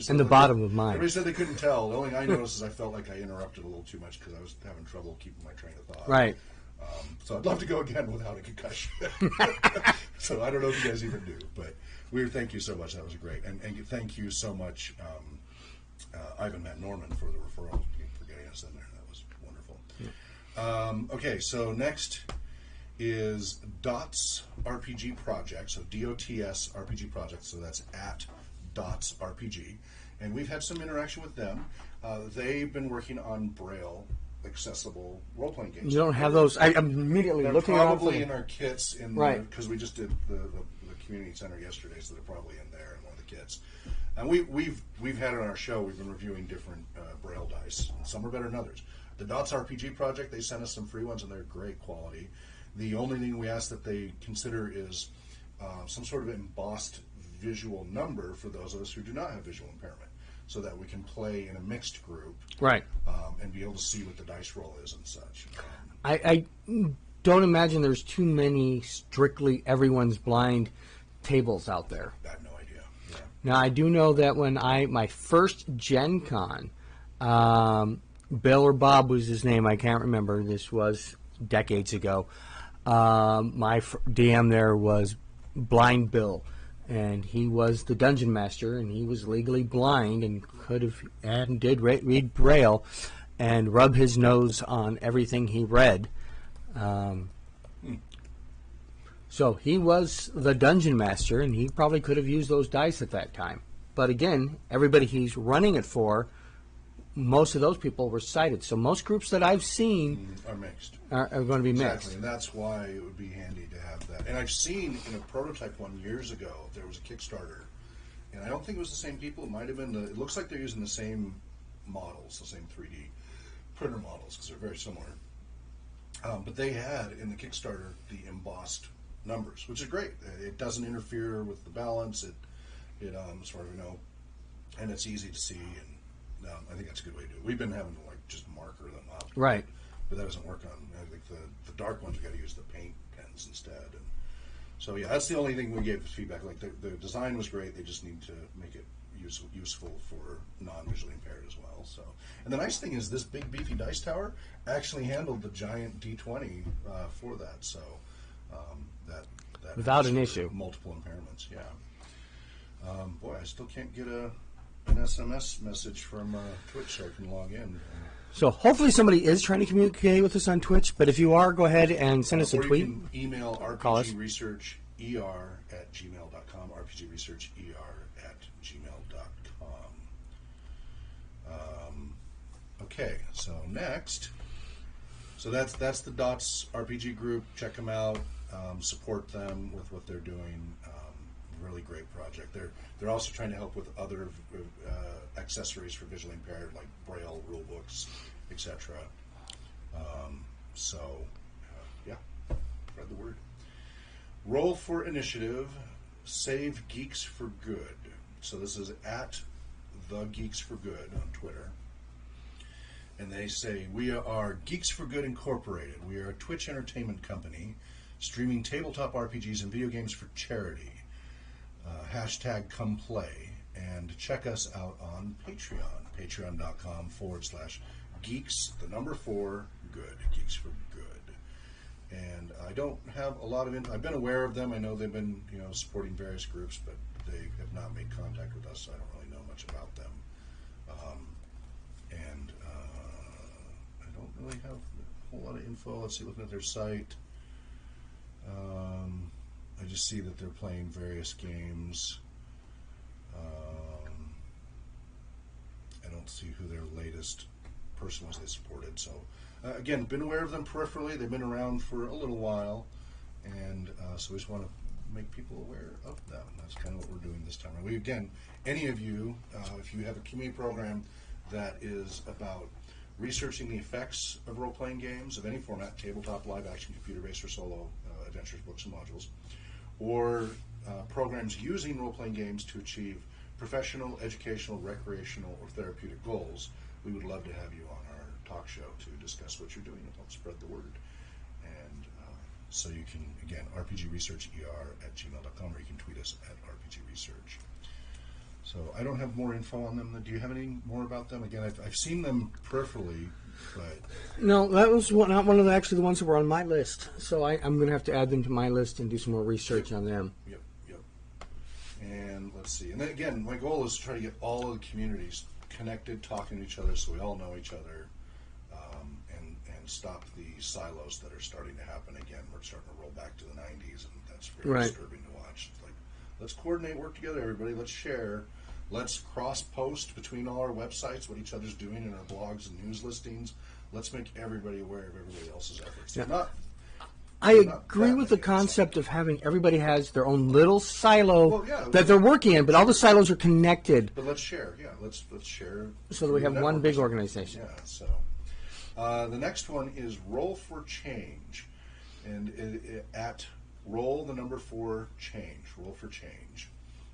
And the bottom of mine. Everybody said they couldn't tell. The only thing I noticed is I felt like I interrupted a little too much because I was having trouble keeping my train of thought. Right. So I'd love to go again without a concussion. So I don't know if you guys even do, but thank you so much. That was great. And thank you so much, Ivan Matt Norman, for the referral, for getting us in there. That was wonderful. Yeah. Okay, so next is Dots RPG Project. So DOTS RPG Project. So that's at Dots RPG. And we've had some interaction with them. They've been working on Braille accessible role-playing games. You don't have those. I'm immediately they're looking around. Probably in our kits, Right. Because we just did the community center yesterday, so they're probably in there in one of the kits. And we've had on our show. We've been reviewing different Braille dice. And some are better than others. The Dots RPG Project, they sent us some free ones, and they're great quality. The only thing we ask that they consider is some sort of embossed visual number for those of us who do not have visual impairment, so that we can play in a mixed group, Right. And be able to see what the dice roll is and such. I don't imagine there's too many strictly everyone's blind tables out there. I have no idea. Yeah. Now, I do know that when my first Gen Con, Bill or Bob was his name, I can't remember, this was decades ago, my DM there was Blind Bill, and he was the dungeon master, and he was legally blind and could have and did read Braille and rub his nose on everything he read. So he was the dungeon master, and he probably could have used those dice at that time. But again, everybody he's running it for, most of those people were sighted. So most groups that I've seen are mixed. Are going to be mixed. Exactly, and that's why it would be handy to have that. And I've seen in a prototype one years ago, there was a Kickstarter, and I don't think it was the same people. It might have been it looks like they're using the same models, the same 3D printer models, because they're very similar. But they had in the Kickstarter the embossed numbers, which is great. It doesn't interfere with the balance. It as far as we know, and it's easy to see. And I think that's a good way to do it. We've been having to just marker them up, right? But that doesn't work on. I think the dark ones we got to use the paint pens instead. And so yeah, that's the only thing we gave feedback. Like the design was great. They just need to make it useful for non-visually impaired as well. So, and the nice thing is this big beefy dice tower actually handled the giant D20 for that. So that without an issue. Multiple impairments. Yeah. Boy, I still can't get an SMS message from Twitch so I can log in. So hopefully somebody is trying to communicate with us on Twitch, but if you are, go ahead and send us a tweet. You can email rpgresearcher@gmail.com, rpgresearcher@gmail.com. Okay, so next, that's the Dots RPG group. Check them out, support them with what they're doing. Really great project. They're also trying to help with other accessories for visually impaired, like Braille rule books, etc. Yeah, spread the word. Roll for Initiative, Save Geeks for Good. So this is at the Geeks for Good on Twitter. And they say, we are Geeks for Good Incorporated. We are a Twitch entertainment company streaming tabletop RPGs and video games for charity. Hashtag come play, and check us out on Patreon, patreon.com/geeks, the number 4, good, Geeks for Good. And I don't have a lot of I've been aware of them. I know they've been, supporting various groups, but they have not made contact with us, so I don't really know much about them. I don't really have a whole lot of info. Let's see, looking at their site. I just see that they're playing various games. I don't see who their latest person was they supported. So, again, been aware of them peripherally. They've been around for a little while, and so we just want to make people aware of them. That's kind of what we're doing this time. And any of you, if you have a community program that is about researching the effects of role-playing games of any format, tabletop, live-action, computer-based, or solo, adventures, books, and modules, or programs using role-playing games to achieve professional, educational, recreational, or therapeutic goals, we would love to have you on our talk show to discuss what you're doing and help spread the word. And so you can, again, rpgresearcher@gmail.com, or you can tweet us at rpgresearch. So I don't have more info on them. Do you have any more about them? Again, I've seen them peripherally, but... No, that was not one of the ones that were on my list. So I'm going to have to add them to my list and do some more research on them. Yep. And let's see. And then again, my goal is to try to get all of the communities connected, talking to each other, so we all know each other, and stop the silos that are starting to happen again. We're starting to roll back to the 90s, and that's very disturbing to watch. It's like, let's coordinate, work together, everybody. Let's share. Let's cross-post between all our websites what each other's doing in our blogs and news listings. Let's make everybody aware of everybody else's efforts. Yeah. I agree with the concept of having everybody has their own little silo that they're working in, but all the silos are connected. But let's share. Yeah, let's share. So that we have one big organization. Yeah, so the next one is Roll for Change. And at roll the number 4 change, Roll for Change.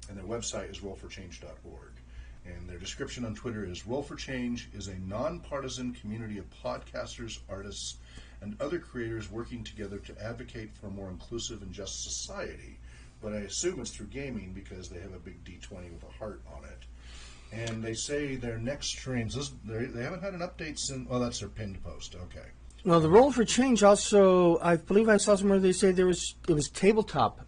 And their website is rollforchange.org. And their description on Twitter is, Roll for Change is a nonpartisan community of podcasters, artists, and other creators working together to advocate for a more inclusive and just society. But I assume it's through gaming because they have a big D20 with a heart on it. And they say their next streams, they haven't had an update since, that's their pinned post, okay. Well, the Roll for Change also, I believe I saw somewhere they say it was tabletop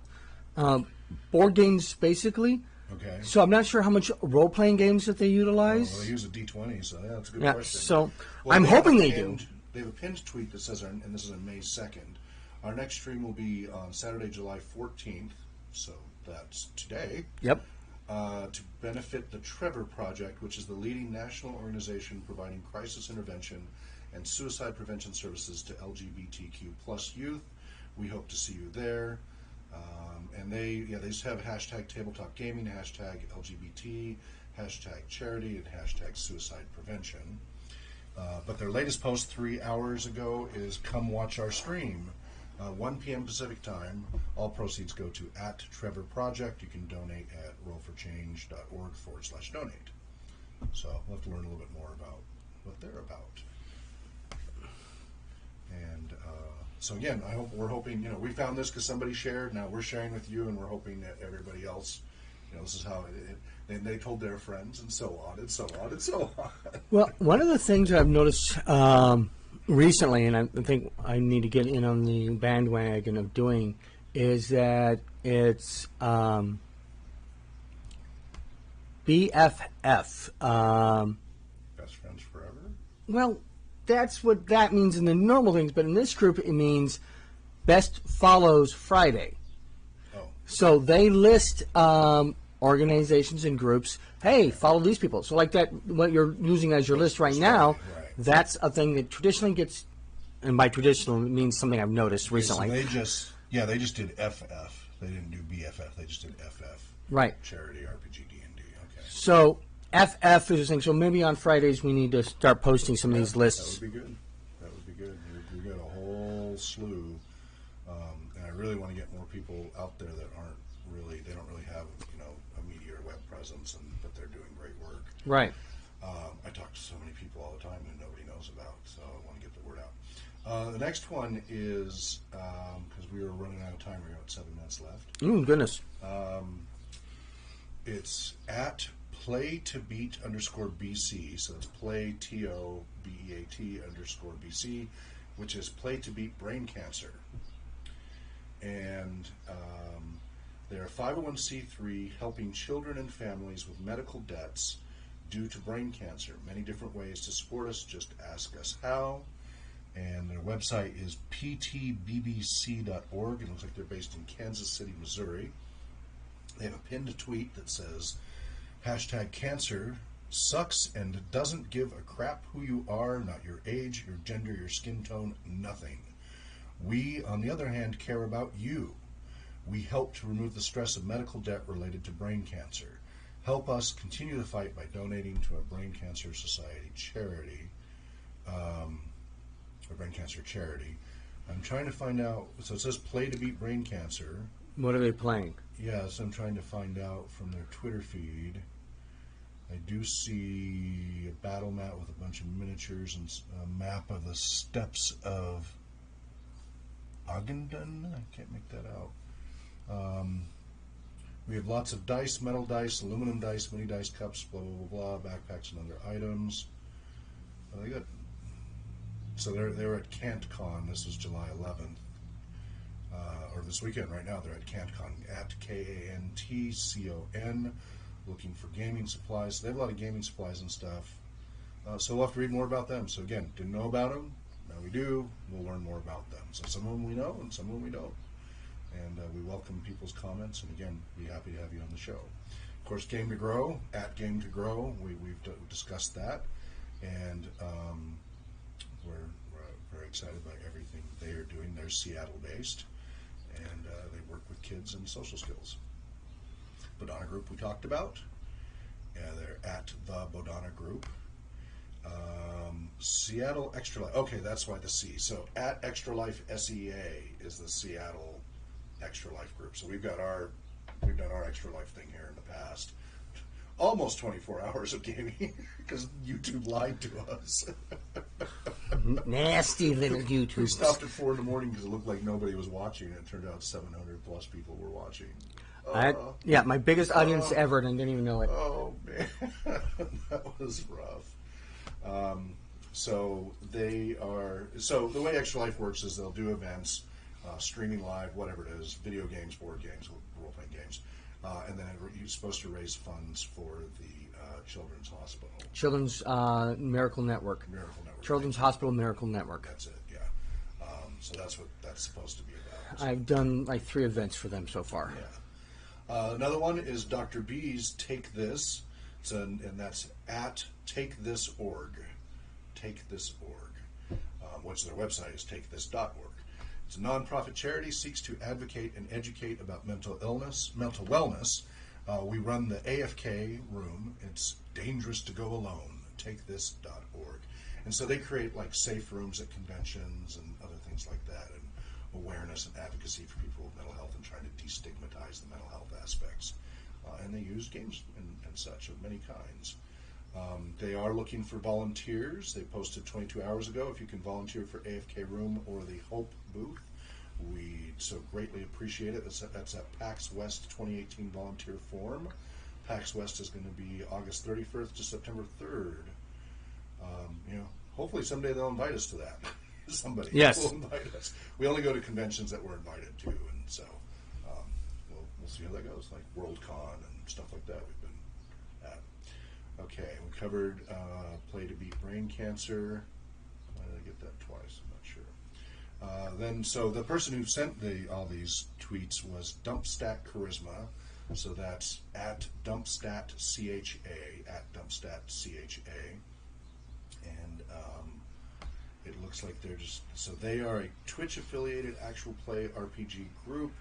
board games, basically. Okay. So I'm not sure how much role-playing games that they utilize. Well, they use a D20, so yeah, that's a good Yeah, question. so Well, I'm they have hoping a they pinned- do. They have a pinned tweet that says, and this is on May 2nd, our next stream will be on Saturday, July 14th, so that's today, Yep. to benefit the Trevor Project, which is the leading national organization providing crisis intervention and suicide prevention services to LGBTQ plus youth. We hope to see you there. And they just have hashtag tabletop gaming, hashtag LGBT, hashtag charity, and hashtag suicide prevention. But their latest post 3 hours ago is come watch our stream. 1 p.m. Pacific time. All proceeds go to @Trevor Project. You can donate at rollforchange.org/donate. So we'll have to learn a little bit more about what they're about. And so again, we're hoping, we found this because somebody shared. Now we're sharing with you, and we're hoping that everybody else, this is how they told their friends, and so on, and so on, and so on. Well, one of the things I've noticed recently, and I think I need to get in on the bandwagon of doing, is that it's BFF. Best friends forever? Well, that's what that means in the normal things, but in this group it means Best Follows Friday. Oh. So they list organizations and groups, hey, follow these people. So like that, what you're using as your list right now, right. That's a thing that traditionally gets, and by traditional it means something I've noticed recently. So they just did FF. They didn't do BFF. They just did FF. Right. Charity, RPG, D&D. Okay. So FF is a thing. So maybe on Fridays we need to start posting some of these lists. That would be good. That would be good. We've got a whole slew, and I really want to get more people out there that they don't really have, a media or web presence, but they're doing great work. Right. I talk to so many people all the time that nobody knows about, so I want to get the word out. The next one is, because we were running out of time, we got 7 minutes left. Goodness. It's at play2beat_BC, so it's play TOBEAT_BC, which is play to beat brain cancer. And they're a 501c3 helping children and families with medical debts due to brain cancer. Many different ways to support us. Just ask us how. And their website is ptbbc.org. It looks like they're based in Kansas City, Missouri. They have a pinned tweet that says, #cancer sucks and doesn't give a crap who you are, not your age, your gender, your skin tone, nothing. We, on the other hand, care about you. We help to remove the stress of medical debt related to brain cancer. Help us continue the fight by donating to a Brain Cancer Society charity, a brain cancer charity. I'm trying to find out, so it says play to beat brain cancer. What are they playing? Yes, I'm trying to find out from their Twitter feed. I do see a battle mat with a bunch of miniatures and a map of the steps of Augmented. I can't make that out. We have lots of dice, metal dice, aluminum dice, mini dice cups, blah, blah, blah, blah, backpacks and other items. So they're at CantCon. This was July 11th. Or this weekend right now. They're at CantCon, at KANTCON, looking for gaming supplies. So they have a lot of gaming supplies and stuff. So we'll have to read more about them. So again, didn't know about them. Now we do. We'll learn more about them. So some of them we know and some of them we don't. And we welcome people's comments. And again, be happy to have you on the show. Of course, Game to Grow, at Game to Grow. We've discussed that. And we're very excited by everything they are doing. They're Seattle-based. And they work with kids and social skills. Bodhana Group we talked about. They're at the Bodhana Group. Seattle Extra Life. Okay, that's why the C. So at Extra Life SEA is the Seattle Extra Life group. So we've done our Extra Life thing here in the past. Almost 24 hours of gaming because YouTube lied to us. Nasty little We YouTubers. stopped at 4 in the morning because it looked like nobody was watching. It turned out 700 plus people were watching. Yeah, my biggest audience ever, and I didn't even know it. Oh man, that was rough. So the way Extra Life works is they'll do events, streaming live, whatever it is, video games, board games, role-playing games. and then you're supposed to raise funds for the Children's Hospital. Children's Miracle Network. Miracle Network. Children's Hospital Miracle Network. That's it, yeah. So that's what that's supposed to be about. I've done like 3 events for them so far. Yeah. Another one is Dr. B's Take This, and that's at takethis.org. Takethis.org, which their website is takethis.org. It's a nonprofit charity, seeks to advocate and educate about mental wellness. We run the AFK room. It's dangerous to go alone. Takethis.org. And so they create like safe rooms at conventions and other things like that, and awareness and advocacy for people with mental health and trying to destigmatize the mental health aspects. And they use games and such of many kinds. They are looking for volunteers. They posted 22 hours ago if you can volunteer for AFK Room or the Hope booth. We so greatly appreciate it. That's at PAX West 2018 volunteer form. PAX West is going to be August 31st to September 3rd. Hopefully someday they'll invite us to that. Somebody will invite us. We only go to conventions that we're invited to, and so we'll see how that goes, like WorldCon and stuff like that we've been at. Okay, we covered Play to Beat Brain Cancer. Why did I get that twice? I'm not sure. So the person who sent all these tweets was Dumpstat Charisma. So that's at dumpstatcha, at dumpstatcha. And it looks like they're they are a Twitch-affiliated actual play RPG group.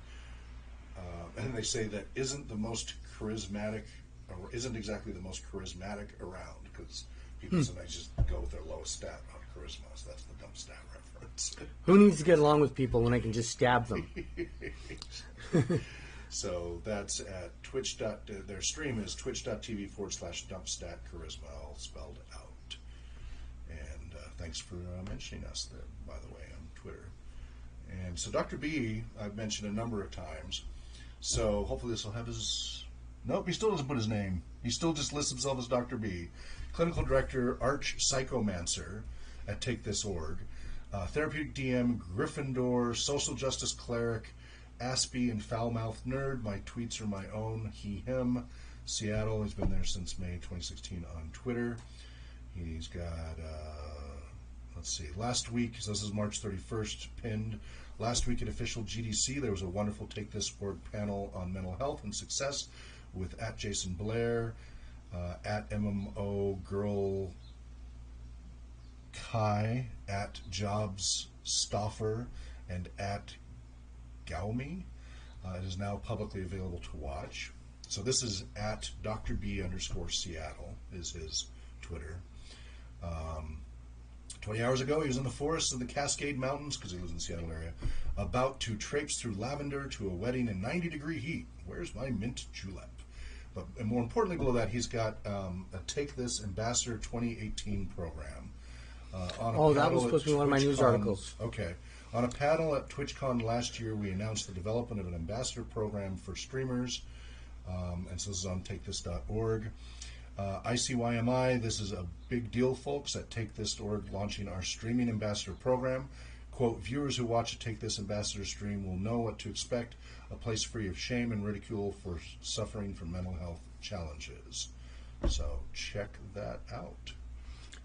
And they say that isn't exactly the most charismatic around, because people sometimes just go with their lowest stat on charisma, so that's the dump stat reference. Who needs to get along with people when they can just stab them? So that's at Twitch. Their stream is twitch.tv/dumpstat charisma, all spelled out. And thanks for mentioning us there, by the way, on Twitter. And so Dr. B, I've mentioned a number of times. So hopefully this will have his... Nope, he still doesn't put his name. He still just lists himself as Dr. B. Clinical Director, Arch Psychomancer at TakeThis.org. Therapeutic DM, Gryffindor, Social Justice Cleric, Aspie, and Foul-Mouthed Nerd. My tweets are my own. He, him. Seattle. He's been there since May 2016 on Twitter. He's got... let's see. Last week, so this is March 31st, pinned. Last week at official GDC, there was a wonderful Take This Org panel on mental health and success with at Jason Blair, at MMO Girl Kai, at Jobs Stoffer, and at Gaumi. It is now publicly available to watch. So this is at Dr. B_Seattle is his Twitter. 20 hours ago, he was in the forests of the Cascade Mountains, because he lives in the Seattle area, about to traipse through lavender to a wedding in 90-degree heat. Where's my mint julep? And more importantly, below that, he's got a Take This Ambassador 2018 program. That was supposed to be one of my news articles. Okay. On a panel at TwitchCon last year, we announced the development of an ambassador program for streamers. And so this is on takethis.org. ICYMI, this is a big deal, folks, at TakeThis.org launching our streaming ambassador program. Quote, viewers who watch a Take This ambassador stream will know what to expect, a place free of shame and ridicule for suffering from mental health challenges. So check that out.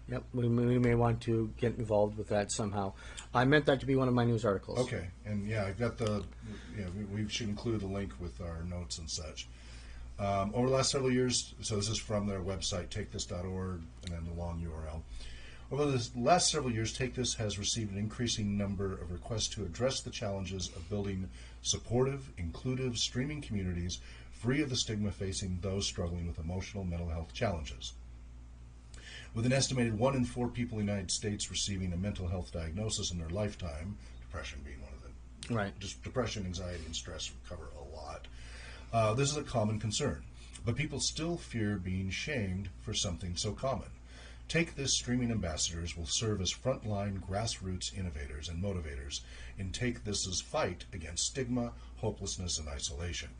Yep, we may want to get involved with that somehow. I meant that to be one of my news articles. Okay, and yeah, I've got we should include the link with our notes and such. Over the last several years, so this is from their website, takethis.org, and then the long URL. Over the last several years, Take This has received an increasing number of requests to address the challenges of building supportive, inclusive streaming communities free of the stigma facing those struggling with emotional mental health challenges. With an estimated 1 in 4 people in the United States receiving a mental health diagnosis in their lifetime, depression being one of them, right? Just depression, anxiety, and stress cover a lot. This is a common concern, but people still fear being shamed for something so common. Take This streaming ambassadors will serve as frontline grassroots innovators and motivators in Take This's fight against stigma, hopelessness, and isolation.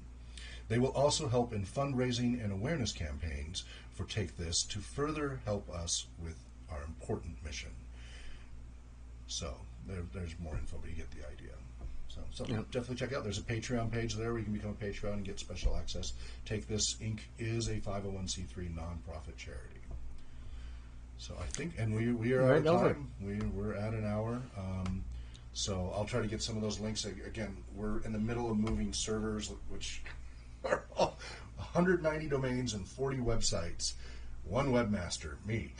They will also help in fundraising and awareness campaigns for Take This to further help us with our important mission. So there's more info, but you get the idea. Sounds So definitely check out. There's a Patreon page there where you can become a Patreon and get special access. Take This Inc. is a 501c3 nonprofit charity. So I think, and we are out of time. We're at an hour. So I'll try to get some of those links. Again, we're in the middle of moving servers, which are all 190 domains and 40 websites. One webmaster, me.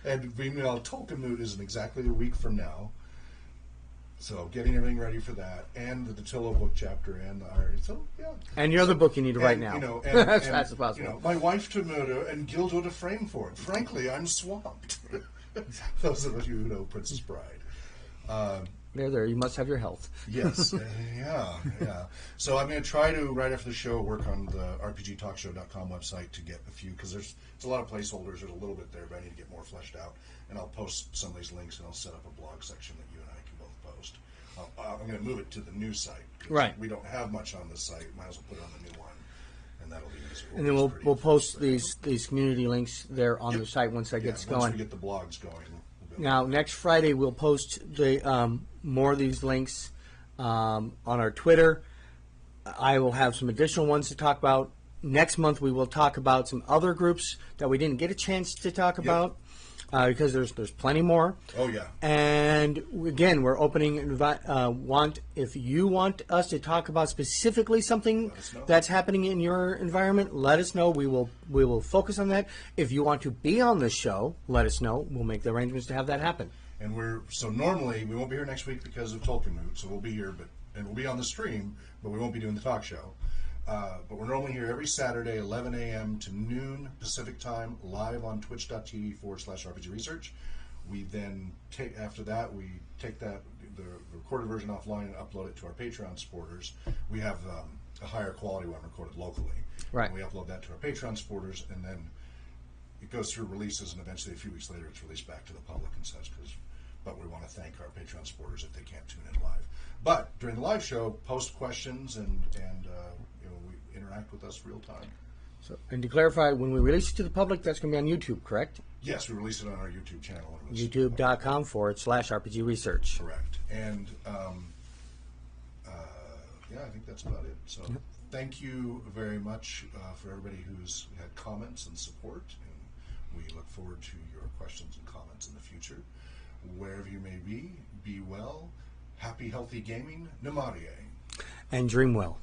And Tolkien isn't exactly a week from now. So getting everything ready for that, and the Datillo book chapter, and and your other book you need to write now. As fast as possible. My wife to murder and Gildo to frame for it. Frankly, I'm swamped. Those of you who know Princess Bride. There. You must have your health. Yes. Yeah. So I'm going to try to, right after the show, work on the rpgtalkshow.com website to get a few, because there's a lot of placeholders. There's a little bit there, but I need to get more fleshed out. And I'll post some of these links, and I'll set up a blog section that you and I can both post. I'm going to move it to the new site. Right. We don't have much on this site. Might as well put it on the new one. And that'll be easy. And then we'll post these community links there on the site once that gets going. Once we get the blogs going. Now, next Friday, we'll post the more of these links on our Twitter. I will have some additional ones to talk about. Next month, we will talk about some other groups that we didn't get a chance to talk about because there's plenty more. Oh, yeah. And, again, we're opening if you want us to talk about specifically something that's happening in your environment, let us know. We will focus on that. If you want to be on the show, let us know. We'll make the arrangements to have that happen. And normally we won't be here next week because of Tolkien Moot, so we'll be here, and we'll be on the stream, but we won't be doing the talk show. But we're normally here every Saturday, 11 a.m. to noon Pacific time, live on twitch.tv/RPG Research. We then take the recorded version offline and upload it to our Patreon supporters. We have a higher quality one recorded locally. Right. And we upload that to our Patreon supporters, and then it goes through releases, and eventually a few weeks later it's released back to the public and such. But we want to thank our Patreon supporters if they can't tune in live. But during the live show, post questions and we interact with us real time. So, and to clarify, when we release it to the public, that's going to be on YouTube, correct? Yes, we release it on our YouTube channel. YouTube.com/RPG Research. Correct. And I think that's about it. So thank you very much for everybody who's had comments and support. And we look forward to your questions and comments in the future. Wherever you may be well. Happy, healthy gaming. Namaste. And dream well.